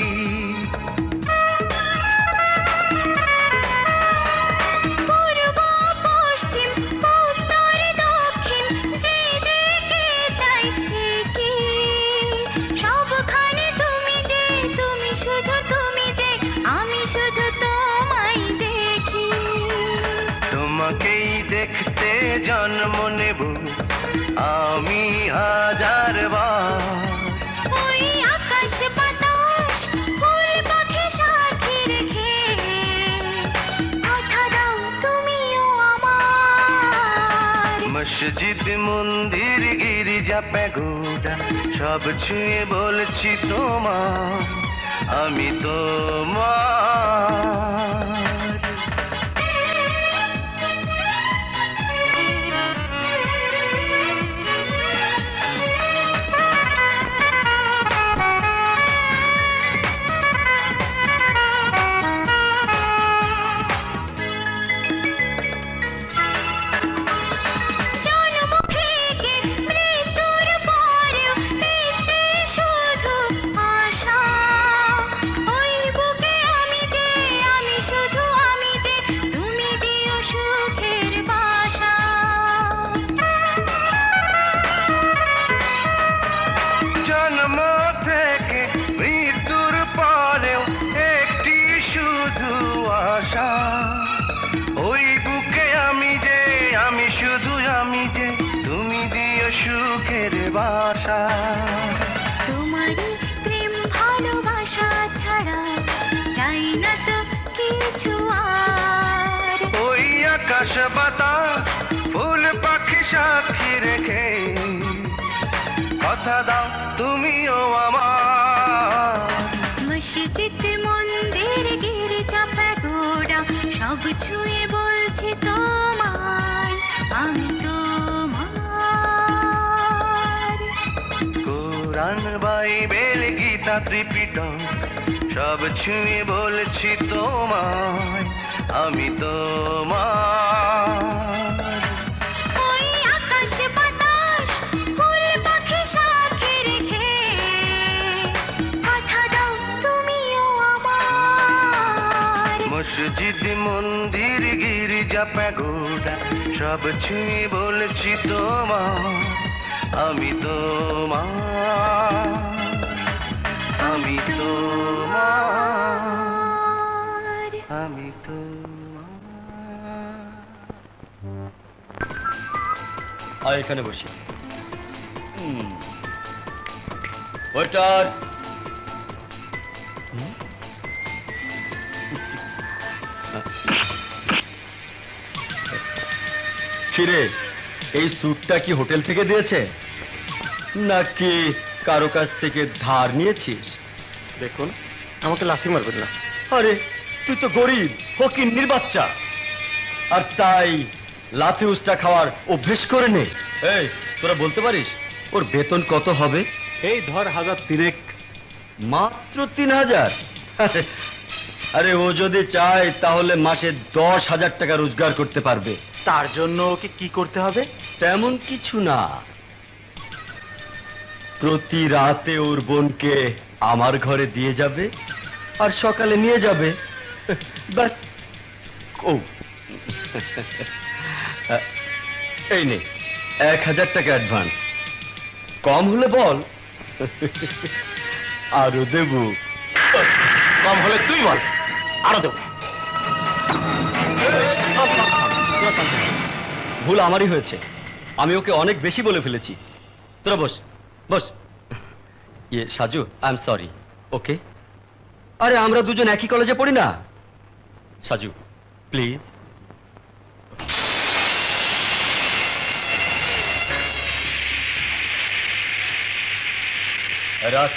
S6: পূর্ব পশ্চিম উত্তর দক্ষিণ যেদিকে চাই কি সবখানে তুমি যে, তুমি শুধু তুমি যে, আমি শুধু তোমায় দেখি।
S13: তোমাকেই দেখতে জন্ম নেব আমি হাজার বার।
S6: ওই আকাশ বাতাস ফুল পাখি সাথে রেখে কথা দাও তুমিও আমার।
S13: মসজিদ মন্দির গির্জা প্যাগোডা সব ছুঁয়ে বলছি তোমার আমি তোমার।
S6: জন্ম থেকে মৃত্যুর পরেও পেতে শুধু আশা। ওই বুকে আমি যে, আমি শুধু আমি যে, তুমি দিও সুখের বাসা।
S13: জন্ম থেকে মৃত্যুর পরেও একটি শুধু আশা। ওই বুকে আমি যে, আমি শুধু আমি যে, তুমি দিও সুখের বাসা।
S6: তোমারই প্রেম ভালোবাসা ছাড়া চাই না তো কিছু আর।
S13: ওই আকাশ বাতাস ফুল পাখি সাক্ষী রেখে কথা দাও তুমিও আমার।
S6: মসজিদ মন্দির গির্জা প্যাগোডা সব ছুঁয়ে বলছি তোমায় আমি তোমার।
S13: কোরআন বাইবেল গীতা ত্রিপিটক সব ছুঁয়ে বলছি তোমায় আমি তোমার।
S6: ওই আকাশ বাতাস ফুল পাখি সাথে রেখে কথা দাও তুমিও আমার।
S13: মসজিদ মন্দির গির্জা প্যাগোডা সব ছুঁয়ে বলছি তোমায় আমি তোমার আমি তোমার আমি তোমার।
S7: আর এখানে বসি। ওয়েটার, কিরে এই স্যুটটা কি হোটেল থেকে দিয়েছে নাকি কারো কাছ থেকে ধার নিয়েছিস?
S5: দেখুন, আমাকে লাথি মারবেন না।
S7: আরে তুই তো গরিব ফকিন্নির বাচ্চা, আর তাই লাথি উস্টা খাওয়ার অভ্যেস করে নে। এই তোরা বলতে পারিস ওর বেতন কত হবে?
S5: এই ধর 1003।
S7: মাত্র 3000? আরে ও যদি চায় তাহলে মাসে 10,000 টাকা রোজগার করতে পারবে।
S5: তার জন্য ওকে কি করতে হবে?
S7: তেমন কিছু না, প্রতি রাতে ওর বোনকে আমার ঘরে দিয়ে যাবে আর সকালে নিয়ে যাবে, ব্যাস। ও এই নে 1000 টাকা অ্যাডভান্স, কম হলে বল, আরো দেব।
S5: কম হলে তুই বল, আরো দেবো।
S7: ভুল আমারই হয়েছে, আমি ওকে অনেক বেশি বলে ফেলেছি। তোরা বস বস। ইয়ে সাজু, আই এম সরি। ওকে, আরে আমরা দুজন একই কলেজে পড়ি না। সাজু প্লিজ। রাখ।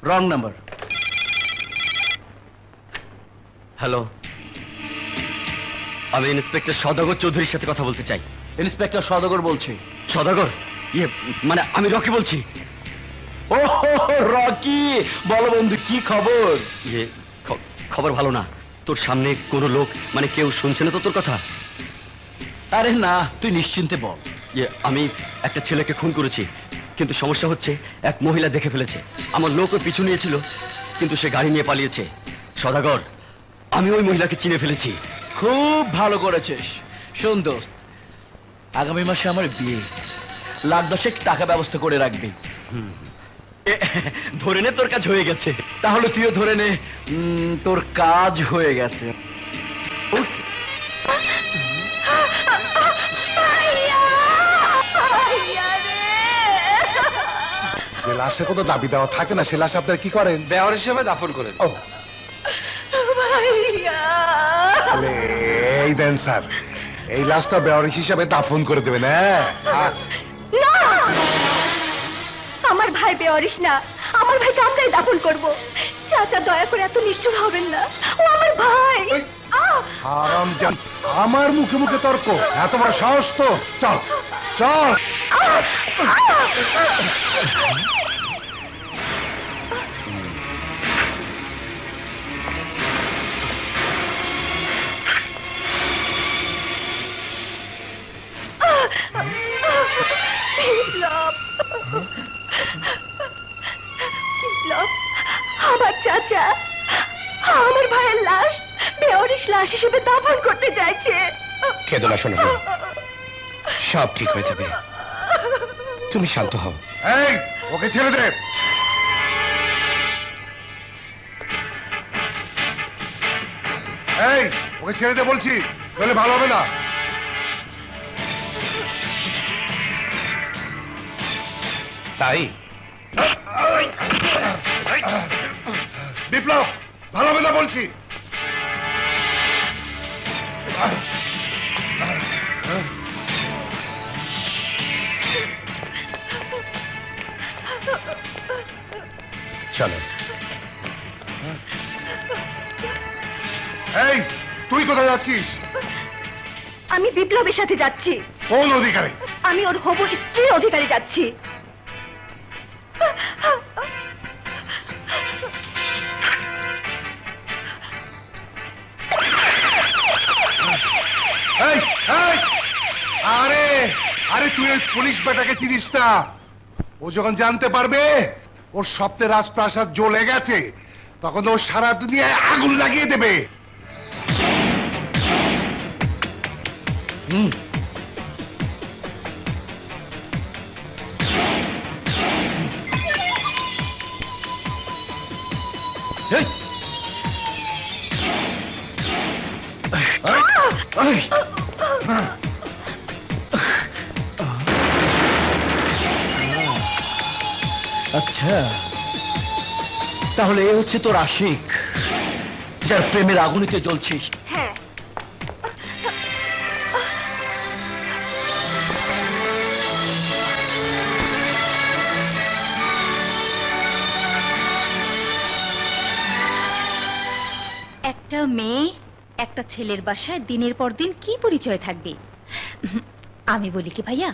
S5: Wrong number.
S7: হ্যালো, আমি ইন্সপেক্টর সদাগর চৌধুরীর সাথে কথা বলতে চাই।
S5: ইন্সপেক্টর সদাগর বলছি।
S7: সদাগর? ইয়ে মানে আমি রকি বলছি।
S5: ও রকি, বলো বন্ধু কি খবর?
S7: ইয়ে খবর ভালো না। তোর সামনে কোনো লোক মানে কেউ শুনছে না তো তোর কথা?
S5: আরে না, তুই নিশ্চিন্তে বল।
S7: ইয়ে আমি একটা ছেলেকে খুন করেছি, কিন্তু সমস্যা হচ্ছে এক মহিলা দেখে ফেলেছে। আমার লোক ওর পিছু নিয়েছিল, কিন্তু সে গাড়ি নিয়ে পালিয়েছে। সদাগর, আমি ওই মহিলাকে চিনে ফেলেছি।
S5: খুব ভালো করেছিস। শোন দোস্ত, আগামী মাসে আমার বিয়ে, 1,10,000 টাকা ব্যবস্থা করে রাখবি।
S7: ধরে নে তোর কাজ হয়ে গেছে।
S5: তাহলে তুইও ধরে নে তোর কাজ হয়ে গেছে।
S9: যে লাশে কোনো দাবি দেওয়া থাকে না সে লাশ আপনারা কি করেন?
S12: বেওয়ার হিসেবে দাফন করেন।
S9: ও তাহলে এই দেন স্যার, এই লাশটা বেওয়ারিশ হিসাবে দাফন করে দেবেন। হ্যাঁ,
S6: না, আমার ভাই বেওয়ারিশ না, আমার ভাইকে আমরাই দাফন করব। চাচা দয়া করে এত নিষ্ঠুর হবেন না, ও আমার ভাই।
S9: হারামজাদা, আমার মুখে মুখে তর্ক, এত বড় সাহস তো! চল চল।
S6: বিপ্লব, বিপ্লব, আমার চাচা আমার ভাইয়ের লাশ বেওয়ারিশ লাশ হিসেবে দাফন করতে চাইছে।
S12: কেঁদো না শোনো, সব ঠিক হয়ে যাবে, তুমি শান্ত হও।
S9: এই ওকে ছেড়ে দে। এই ওকে ছেড়ে দে বলছি, নইলে ভালো হবে না।
S8: তাই
S9: বিপ্লব, ভালো হবে না বলছি।
S8: চলো।
S9: এই, তুই কোথায় যাচ্ছিস?
S6: আমি বিপ্লবের সাথে যাচ্ছি।
S9: কোন অধিকারে?
S6: আমি ওর হবু স্ত্রীর অধিকারে যাচ্ছি।
S9: এই, এই! আরে আরে, তুই ওই পুলিশ বেটাকে চিনিস না? ও যখন জানতে পারবে ওর সপ্তাহে রাজপ্রাসাদ জ্বলে গেছে, তখন ও সারা দুনিয়ায় আগুন লাগিয়ে দেবে।
S5: আচ্ছা, তাহলে এ হচ্ছে তোর আশিক, যার প্রেমের আগুনিতে জ্বলছিস।
S6: হ্যাঁ, একটা মেয়ে একটা ছেলের বাসায় দিনের পর দিন কি পরিচয় থাকবে? আমি বলি কি ভাইয়া,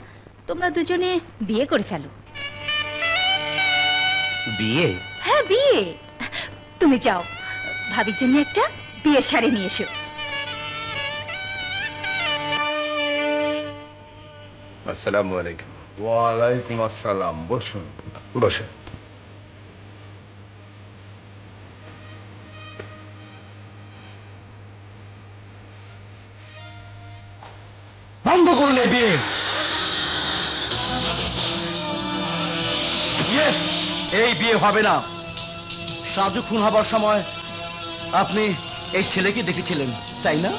S6: তোমরা দুজনে বিয়ে করে ফেলো।
S8: বিয়ে?
S6: হ্যাঁ, বিয়ে। তুমি যাও, ভাবির জন্য একটা বিয়ের শাড়ি নিয়ে এসো।
S3: আসসালামু আলাইকুম। ওয়ালাইকুম আসসালাম। বসুন বসুন।
S5: বন্ধ করুন এই বিয়ে। ইয়েস, এই বিয়ে হবে না। সাজু খুন হবার সময় আপনি এই ছেলেকে দেখেছিলেন, তাই না?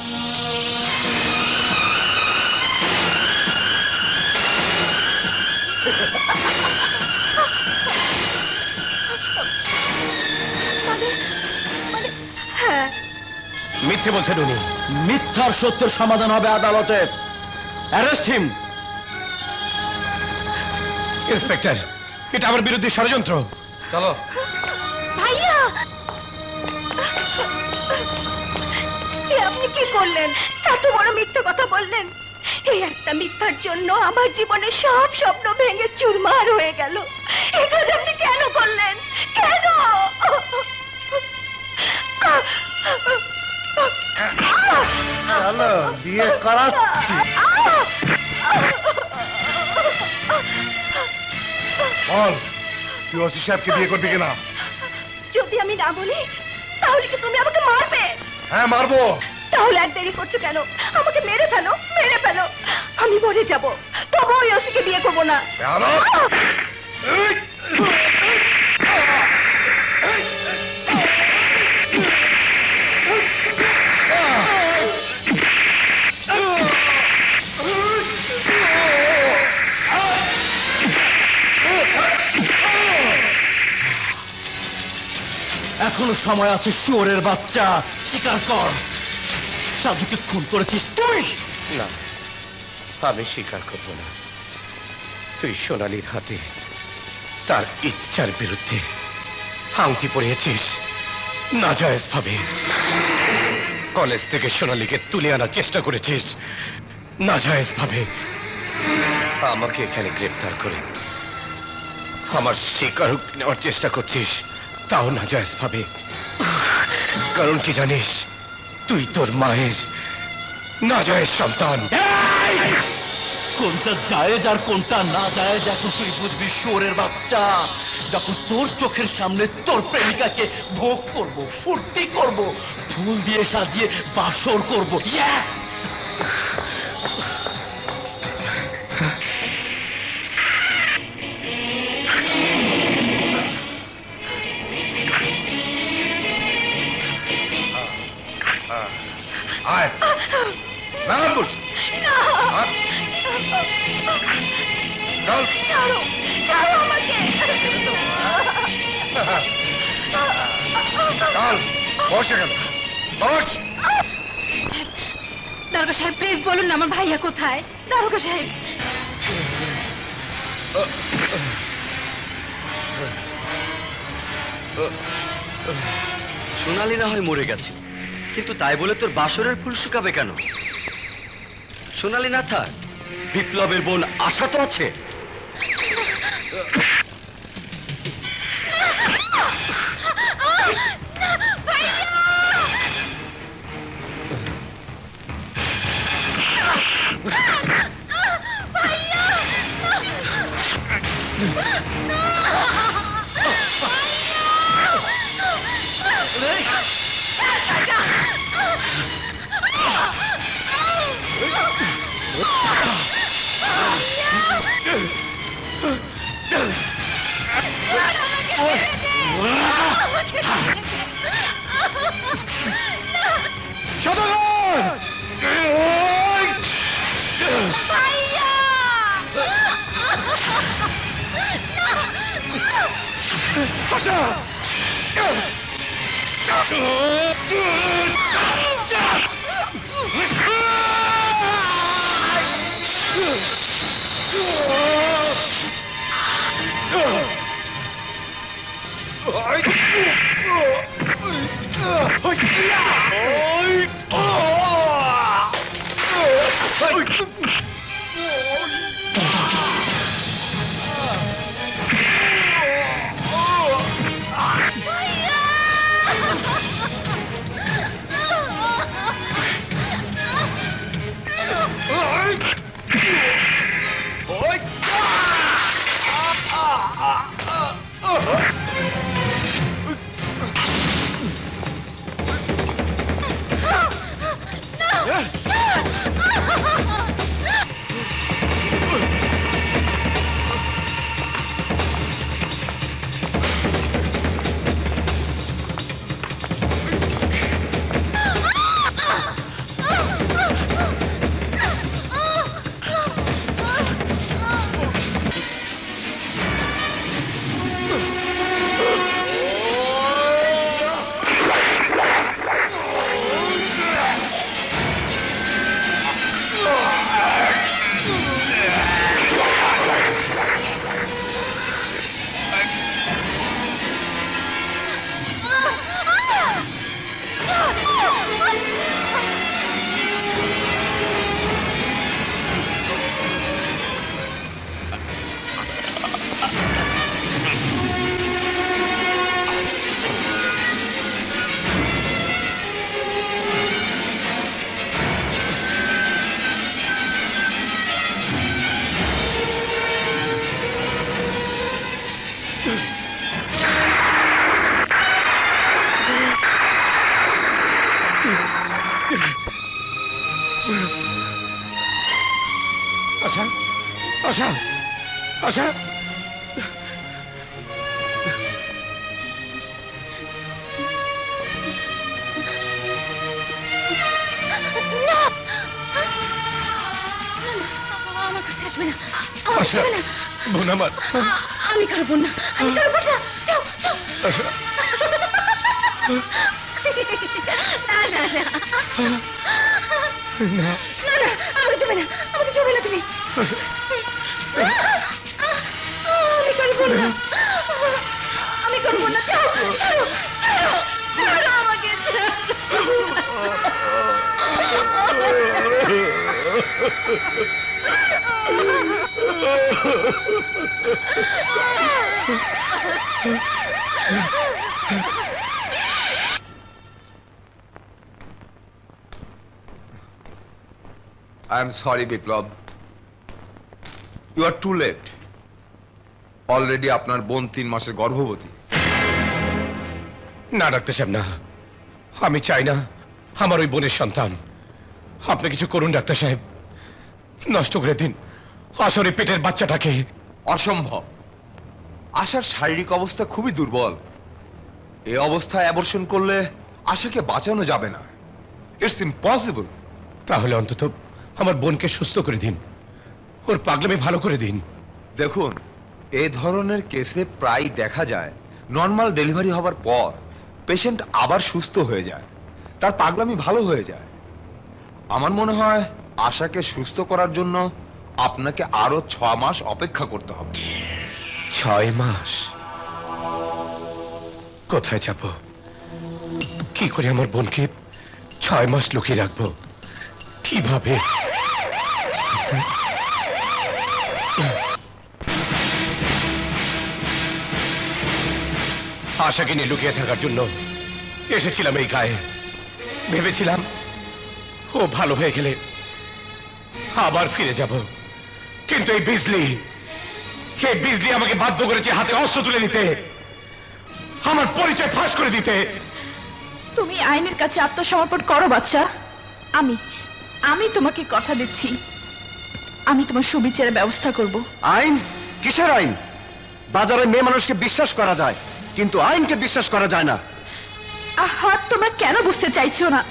S6: হ্যাঁ,
S8: মিথ্যে বলছেন উনি।
S5: মিথ্যার সত্যের সমাধান হবে আদালতে। Arrest him.
S8: ইন্সপেক্টর, এটা আমার বিরুদ্ধে ষড়যন্ত্র।
S3: চলো।
S6: ভাইয়া, এ আপনি কি করলেন? এত বড় মিথ্যে কথা বললেন। এই একটা মিথ্যার জন্য আমার জীবনের সব স্বপ্ন ভেঙে চুরমার হয়ে গেল। এই কাজ আপনি কেন করলেন? কেন?
S9: চলো, বিয়ে করাচ্ছি। বল, তুই ওসি সাহেবকে বিয়ে করবি কিনা?
S6: যদি আমি না বলি তাহলে কি তুমি আমাকে মারবে?
S9: হ্যাঁ, মারবো।
S6: তাহলে আর দেরি করছো কেন? আমাকে মেরে ফেলো, মেরে ফেলো। আমি মরে যাব, তবু ওই ওসিকে বিয়ে করবো না।
S5: এখনো সময় আছে, শুয়োরের বাচ্চা। স্বীকার কর, সাজুকে খুন করেছিস তুই।
S8: না, আমি স্বীকার করব না। তুই সোনালীর হাতে তার ইচ্ছার বিরুদ্ধে আংটি পরিয়েছিস নাজায়েজ ভাবে। কলেজ থেকে সোনালীকে তুলে আনার চেষ্টা করেছিস নাজায়েজ ভাবে। আমাকে এখানে গ্রেফতার করে আমার স্বীকারোক্তি নেওয়ার চেষ্টা করছিস, তাও নাজায়েজ ভাবে। কারণ কি জানিস? তুই তোর মায়ের নাজায়েজ সন্তান।
S5: কোনটা জায়েজ আর কোনটা না জায়েজ এখন তুই বুঝবি, শুয়োরের বাচ্চা। যখন তোর চোখের সামনে তোর প্রেমিকাকে ভোগ করব, ফুর্তি করব, ফুল দিয়ে সাজিয়ে বাসর করব।
S9: আয় না বলছি। চল।
S6: ছাড়ো ছাড়ো আমাকে
S9: চল, বস এখানে, বস।
S6: দারোগা সাহেব প্লিজ বলুন না আমার ভাইয়া কোথায় দারোগা সাহেব
S7: সোনালি না হয় মরে গেছে, কিন্তু তাই বলে তোর বাসরের ফুল শুকাবে কেন? সোনালি না থাক, বিপ্লবের বোন আশা তো আছে।
S9: আশা, আশা, আশা।
S6: আমার কাছে আসবে না আমার কাছে আসবে না
S9: বোন আমার,
S6: আমি কারো বোন না আমি কারো বোন না যাও যাও না না না না না আমাকে যাবে না আমাকে যাবে না তুমি আমি করবো না আমি করবো না যাও ছাড়ো ছাড়ো ছাড়ো আমাকে
S3: I am sorry, Biplab. You are too late. Already আপনার বোন 3 মাসের গর্ভবতী।
S8: না ডাক্তার সাহেব, না, আমি চাই না আমার ওই বোনের সন্তান। আপনি কিছু করুন ডাক্তার সাহেব, নষ্ট করে দিন আসলে পেটের বাচ্চাটাকে।
S3: অসম্ভব। আশার শারীরিক অবস্থা খুবই দুর্বল। এই অবস্থায় অ্যাবর্শন করলে আশাকে বাঁচানো যাবে না। It's impossible.
S8: তাহলে অন্তত আমার বোনকে সুস্থ করে দিন, ওর পাগলামি ভালো করে দিন।
S3: দেখুন, এই ধরনের কেসে প্রায় দেখা যায় নর্মাল ডেলিভারি হবার পর পেশেন্ট আবার সুস্থ হয়ে যায়, তার পাগলামি ভালো হয়ে যায়। আমার মনে হয় আশাকে সুস্থ করার জন্য আপনাকে আরো 6 মাস অপেক্ষা করতে হবে।
S12: 6 মাস? কোথায় যাব? কি করে আমার বোনকে 6 মাস লুকিয়ে রাখবো? কিভাবে?
S8: আশাকে নিয়ে লুকিয়ে থাকার জন্য এসেছিলাম এই গায়ে। ভেবেছিলাম ও ভালো হয়ে গেলে আবার ফিরে যাব, কিন্তু এই বিজলি আমাকে বাধ্য করেছে হাতে অস্ত্র তুলে নিতে, আমার পরিচয় ফাঁস করে দিতে।
S11: তুমি আইনের কাছে আত্মসমর্পণ করো বাচ্চা। আমি তোমাকে কথা দিচ্ছি, আমি তোমার সুবিচারের ব্যবস্থা করব।
S5: আইন? কিসের আইন? বাজারে মেয়ে মানুষকে বিশ্বাস করা যায়, কিন্তু আইনকে বিশ্বাস করা যায় না।
S11: আহা, তোমরা কেন বুঝতে চাইছো না?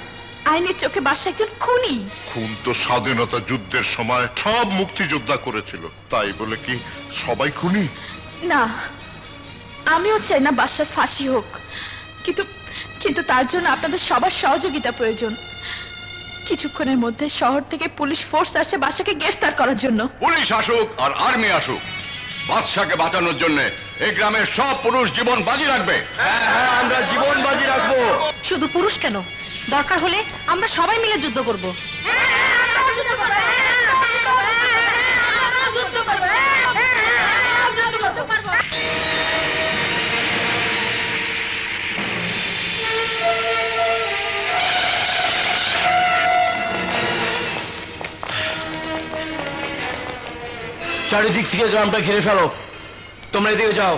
S11: আইনের চোখে বাদশা একজন খুনি।
S9: খুন তো স্বাধীনতা যুদ্ধের সময় সব মুক্তিযোদ্ধা করেছিল, তাই বলে কি সবাই খুনি?
S11: না, আমিও চাই না বাদশার ফাঁসি হোক, কিন্তু তার জন্য আপনাদের সবার সহযোগিতা প্রয়োজন। কিছুক্ষণের মধ্যে শহর থেকে পুলিশ ফোর্স আসছে বাদশাকে গ্রেফতার করার জন্য।
S1: পুলিশ আসুক আর আর্মি আসুক, বাদশাকে বাঁচানোর জন্য এই গ্রামের সব পুরুষ জীবন বাজি রাখবে।
S5: আমরা জীবন বাজি রাখবো।
S6: শুধু পুরুষ কেন, দরকার হলে আমরা সবাই মিলে যুদ্ধ করব।
S5: চারিদিক থেকে গ্রামটা ঘিরে ফেলো। তোমরা এদিকে যাও,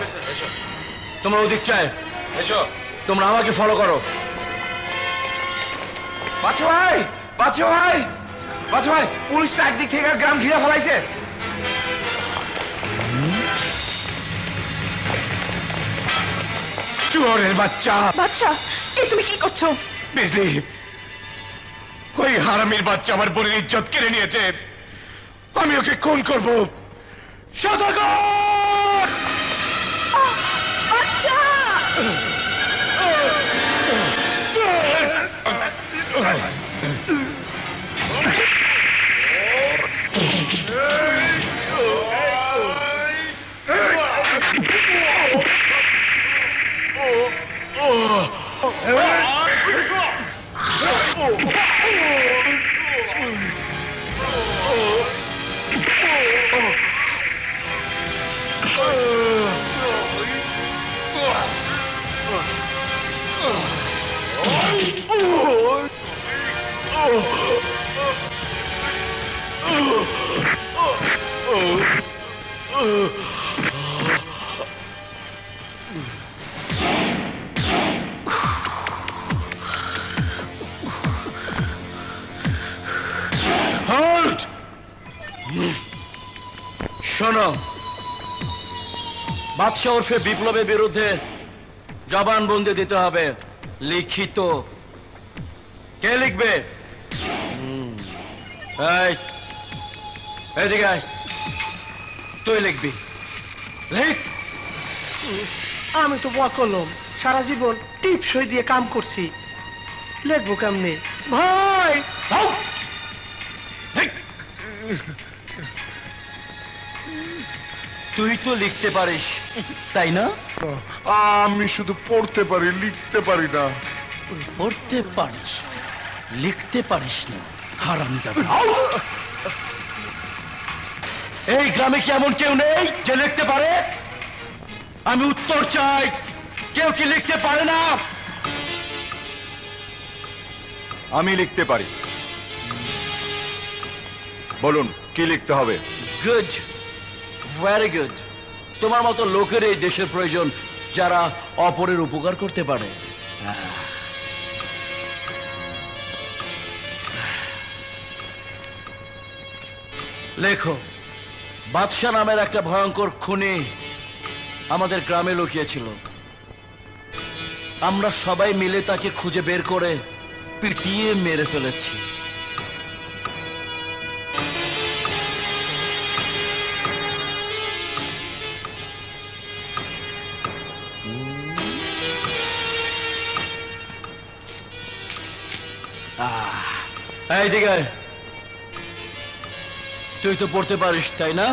S5: তোমরা ওদিক চায় এসো, তোমরা আমাকে ফলো করো।
S3: বাচ্চা ভাই, বাচ্চা ভাই, বাচ্চা ভাই, পুলিশ একদিক থেকে গ্রাম ঘিরে ফেলাইছে।
S8: চোরের বাচ্চা!
S11: বাচ্চা, এই তুমি কি করছো?
S8: বিজলি, ওই হারামির বাচ্চা আমার বোনের ইজ্জত কেড়ে নিয়েছে, আমি ওকে খুন করব। সদাগর!
S11: বাচ্চা!
S5: শোনো, বাদশা ওরফে বিপ্লবের বিরুদ্ধে জবানবন্দি দিতে হবে, লিখিত। কে লিখবে? এদিকে আয়, তুই লিখবি। লিখ।
S2: আমি তো বকলম, সারা জীবন টিপ সই দিয়ে কাম করছি, লিখবো কেমনে ভাই?
S5: তুই তো লিখতে পারিস, তাই না?
S9: আমি শুধু পড়তে পারি, লিখতে পারি না।
S5: পড়তে পারিস, লিখতে পারিস না, হারামজাদা। এই গ্রামে কি এমন কেউ নেই যে লিখতে পারে? আমি উত্তর চাই, কেউ কি লিখতে পারে না?
S1: আমি লিখতে পারি। বলুন কি লিখতে হবে?
S5: Good, very good. তোমার মতো লোকের এই দেশের প্রয়োজন যারা অপরের উপকার করতে পারে। লেখো, বাদশা নামের একটা ভয়ঙ্কর খুনি আমাদের গ্রামে লুকিয়েছিল। আমরা সবাই মিলে তাকে খুঁজে বের করে পিটিয়ে মেরে ফেলেছি।
S7: এই ঠিক আছে, তুই তো পড়তে পারিস তাই না?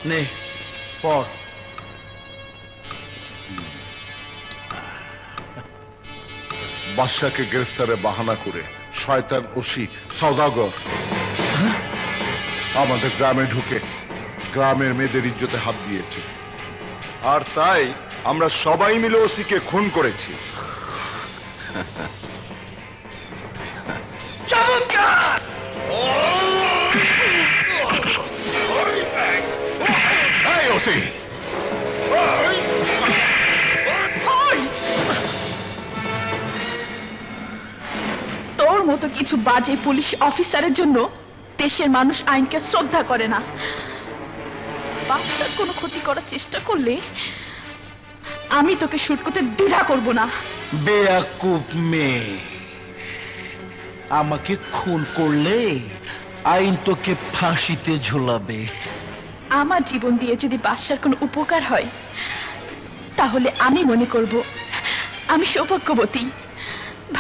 S7: নে পড়।
S9: বাদশাকে গ্রেফতারে বাহানা করে শয়তান ওসি সওদাগর আমাদের গ্রামে ঢুকে গ্রামের মেয়েদের ইজ্জতে হাত দিয়েছে।
S3: আর তাই আমরা সবাই মিলে ওসিকে খুন করেছি।
S9: এই ওসি,
S11: তোর মতো কিছু বাজে পুলিশ অফিসারের জন্য দেশের মানুষ আইনকে শ্রদ্ধা করে না। বাচ্চার কোনো ক্ষতি করার চেষ্টা করলে আমি তোকে শুট করতে দ্বিধা করব না।
S8: বেয়াকুব মেয়ে, আমাকে খুন করলে আইন তোকে ফাঁসিতে ঝোলাবে।
S11: আমার জীবন দিয়ে যদি বাদশার কোনো উপকার হয় তাহলে আমি মনে করব আমি সৌভাগ্যবতী।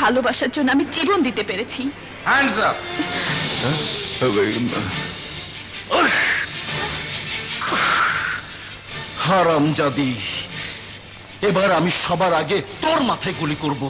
S11: ভালোবাসার জন্য আমি জীবন দিতে পেরেছি।
S3: Hands up.
S8: হারামজাদি, এবার আমি সবার আগে তোর মাথায় গুলি করব।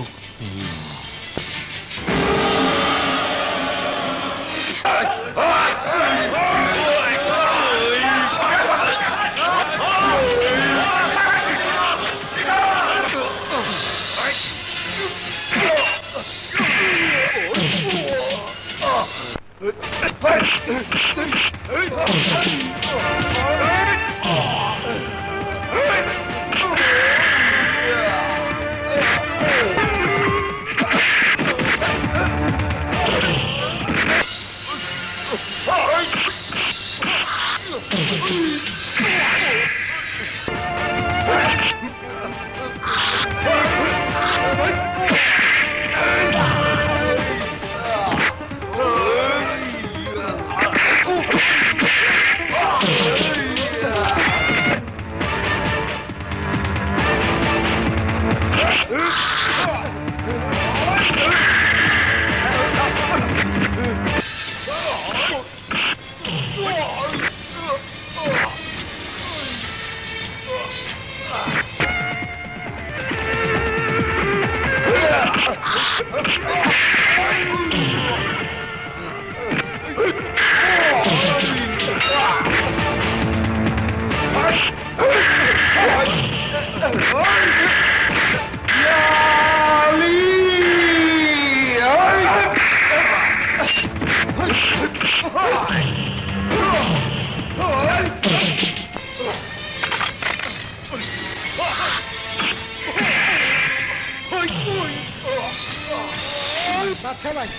S2: বাচ্চা ভাই,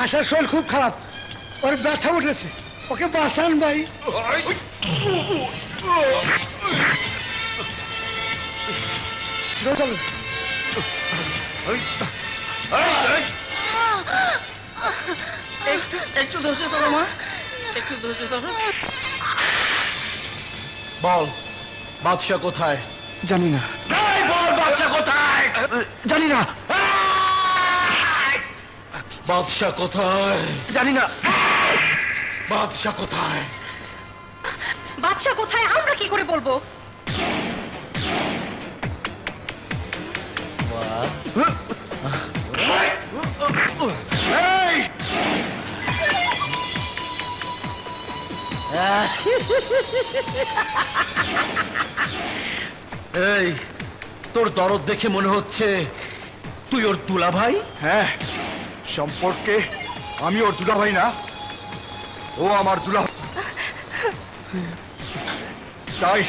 S2: আশার শরীর খুব খারাপ, ওর ব্যথা উঠেছে, ওকে বাঁচান ভাই। চলো।
S4: একটু ধৈর্য ধরো মা, একটু ধৈর্য ধরো।
S8: বল, বাদশা কোথায়?
S5: জানি না,
S8: বল, বাদশা কোথায়?
S5: জানি না,
S8: বাদশা কোথায়?
S5: জানি না।
S8: বাদশা কোথায়?
S6: বাদশা কোথায় আমরা কি করে বলবো?
S8: এই, তোর দরদ দেখে মনে হচ্ছে তুই ওর দুলাভাই।
S3: হ্যাঁ, সম্পর্কে আমি ওর দুলাভাই না, ও আমার দুলাভাই। তাই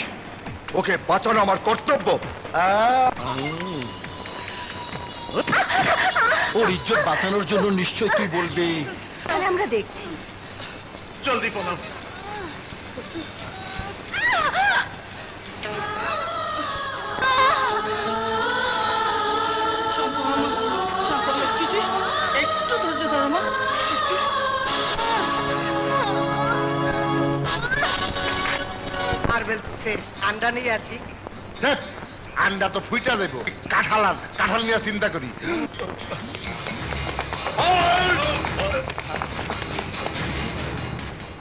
S3: ওকে বাঁচানো আমার কর্তব্য।
S8: ওর ইজ্জত বাঁচানোর জন্য নিশ্চয় তুই বলবি।
S6: তাহলে আমরা দেখছি।
S9: জলদি পলাও।
S4: একটু ধৈর্য ধরো মা।
S2: মার্বেল ফেস ঠান্ডা নেই আর ঠিক।
S9: আন্ডা তো ফুইটা দেবো। কাঁঠাল নিয়ে চিন্তা করি।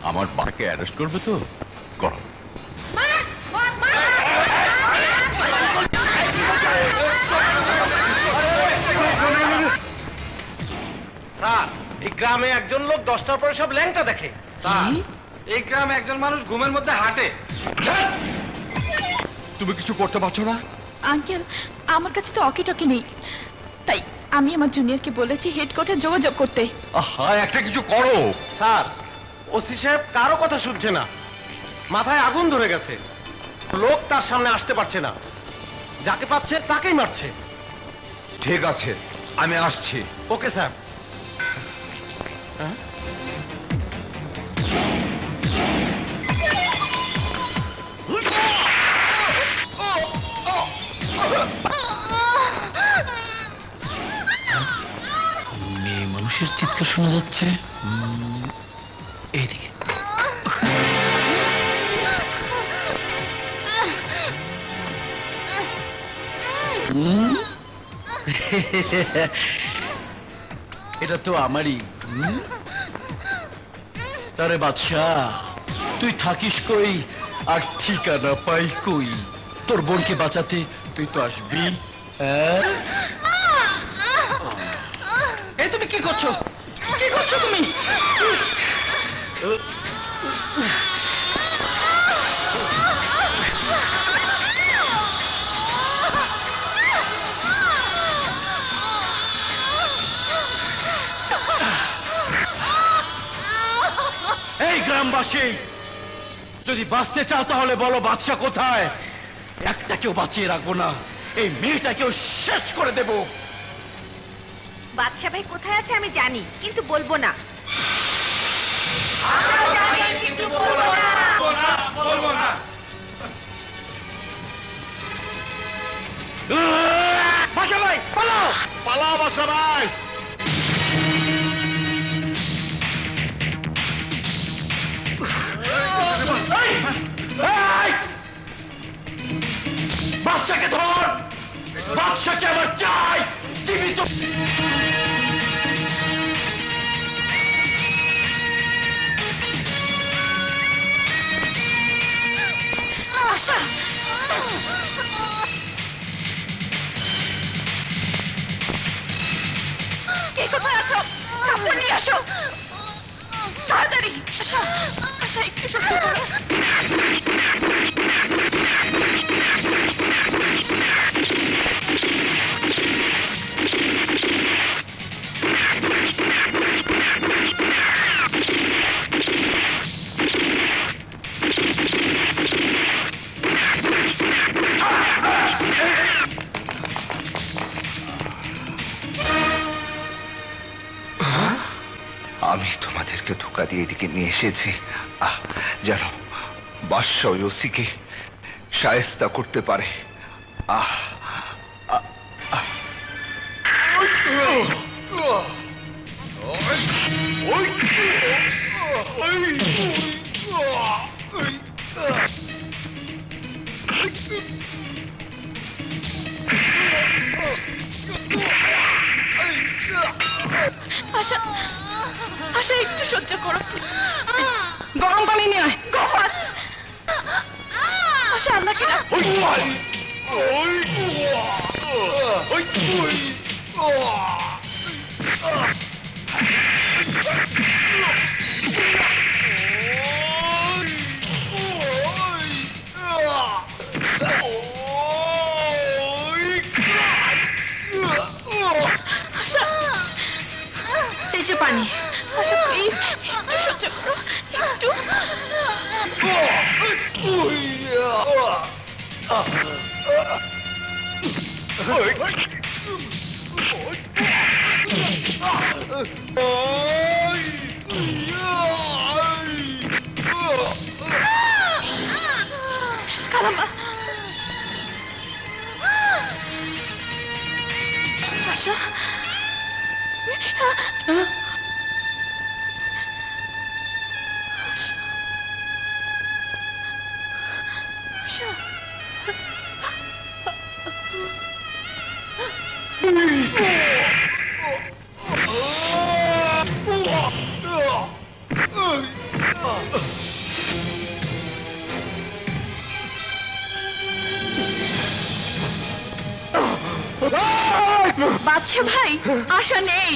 S1: আমার বাকে অ্যারেস্ট করবে তো করো।
S8: স্যার, এই গ্রামে একজন লোক 10টার পরে সব ল্যাংটা দেখে। স্যার, এই গ্রামে একজন মানুষ ঘুমের মধ্যে হাঁটে।
S1: তুমি কিছু করতে পারছো না?
S11: আঙ্কেল, আমার কাছে তো অকি টকি নেই, তাই আমি আমার জুনিয়রকে বলেছি হেডকোয়ার্টার যোগাযোগ করতে।
S1: আহা, একটা কিছু করো।
S8: স্যার, ওসি সাহেব কারো কথা শুনছে না, মাথায় আগুন ধরে গেছে, লোক তার সামনে আসতে পারছে না, যাকে পাচ্ছে তাকেই মারছে।
S3: ঠিক আছে, আমি আসছি।
S8: Okay sir.
S5: মেয়ে মানুষের চিৎকার শোনা যাচ্ছে এইদিকে। এটা তো আমারই। তারে বাদশাহ, তুই থাকিস কই আর ঠিকানা পাই কই? তোর বোনকে বাঁচাতে তুই তো আসবি।
S4: এই তুমি কি করছো? কি করছো তুমি?
S5: এই গ্রামবাসী, যদি বাঁচতে চাও তাহলে বলো বাদশা কোথায়? একটাকেও বাঁচিয়ে রাখবো না, এই মেয়েটাকেও শেষ করে দেব।
S6: বাদশা ভাই কোথায় আছে আমি জানি, কিন্তু বলবো না।
S5: বাদশা ভাই পালাও!
S9: পালাও বাদশা ভাই।
S5: এই! বাদশাকে ধর! বাদশাকে আমার চাই জীবিত।
S11: আশা, কে কোথায় আছো? কাপড় নিয়ে আসো তাড়াতাড়ি। আশা, আশা একটু সহ্য করো।
S3: আমি তোমাদেরকে ধোকা দিয়ে এদিকে নিয়ে এসেছি যেন বাদশা ওই ওসিকে শায়েস্তা করতে পারে।
S11: আশা, আশা একটু সহ্য করো। গরম পানি নিয়ে আয়। গো ফাস্ট। আশা, আল্লাহকে ডাক। আশা, এই যে পানি। আশা প্লিজ একটু সহ্য করো, একটু। কালামা, আশা, আশা, বাদশা ভাই আশা নেই।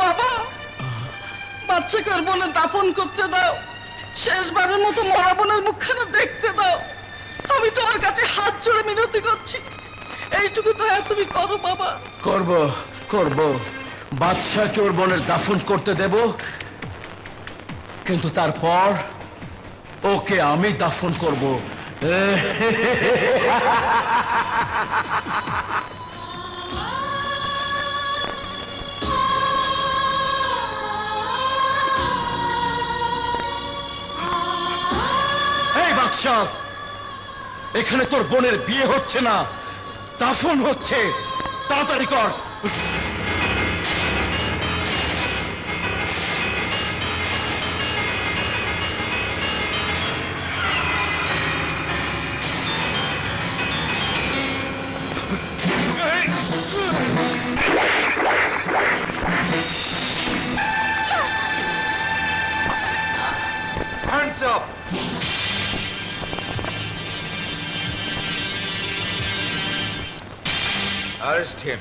S4: বাবা, বাচ্চাকে ওর বোনের দাফন করতে দাও, শেষবারের মতো মরা বোনের মুখখানা দেখতে দাও। আমি তোমার কাছে হাত জোড়ে মিনতি করছি, এইটুকু দয়া তুমি করো বাবা।
S5: করব করব, বাদশাকে ওর বোনের দাফন করতে দেব, কিন্তু তারপর ওকে আমি দাফন করব। এই বাদশা, এখানে তোর বোনের বিয়ে হচ্ছে না, দাফন হচ্ছে, তাড়াতাড়ি কর।
S3: Hands up! Arrest him.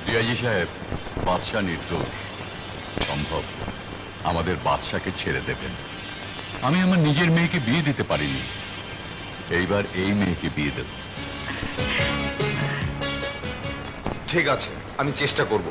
S1: DIG সাহেব, বাদশা নির্দোষ। সম্ভব আমাদের বাদশাকে ছেড়ে দেবেন। আমি আমার নিজের মেয়েকে বিয়ে দিতে পারিনি, এইবার এই মেয়েকে বিয়ে দেব।
S3: ঠিক আছে, আমি চেষ্টা করব।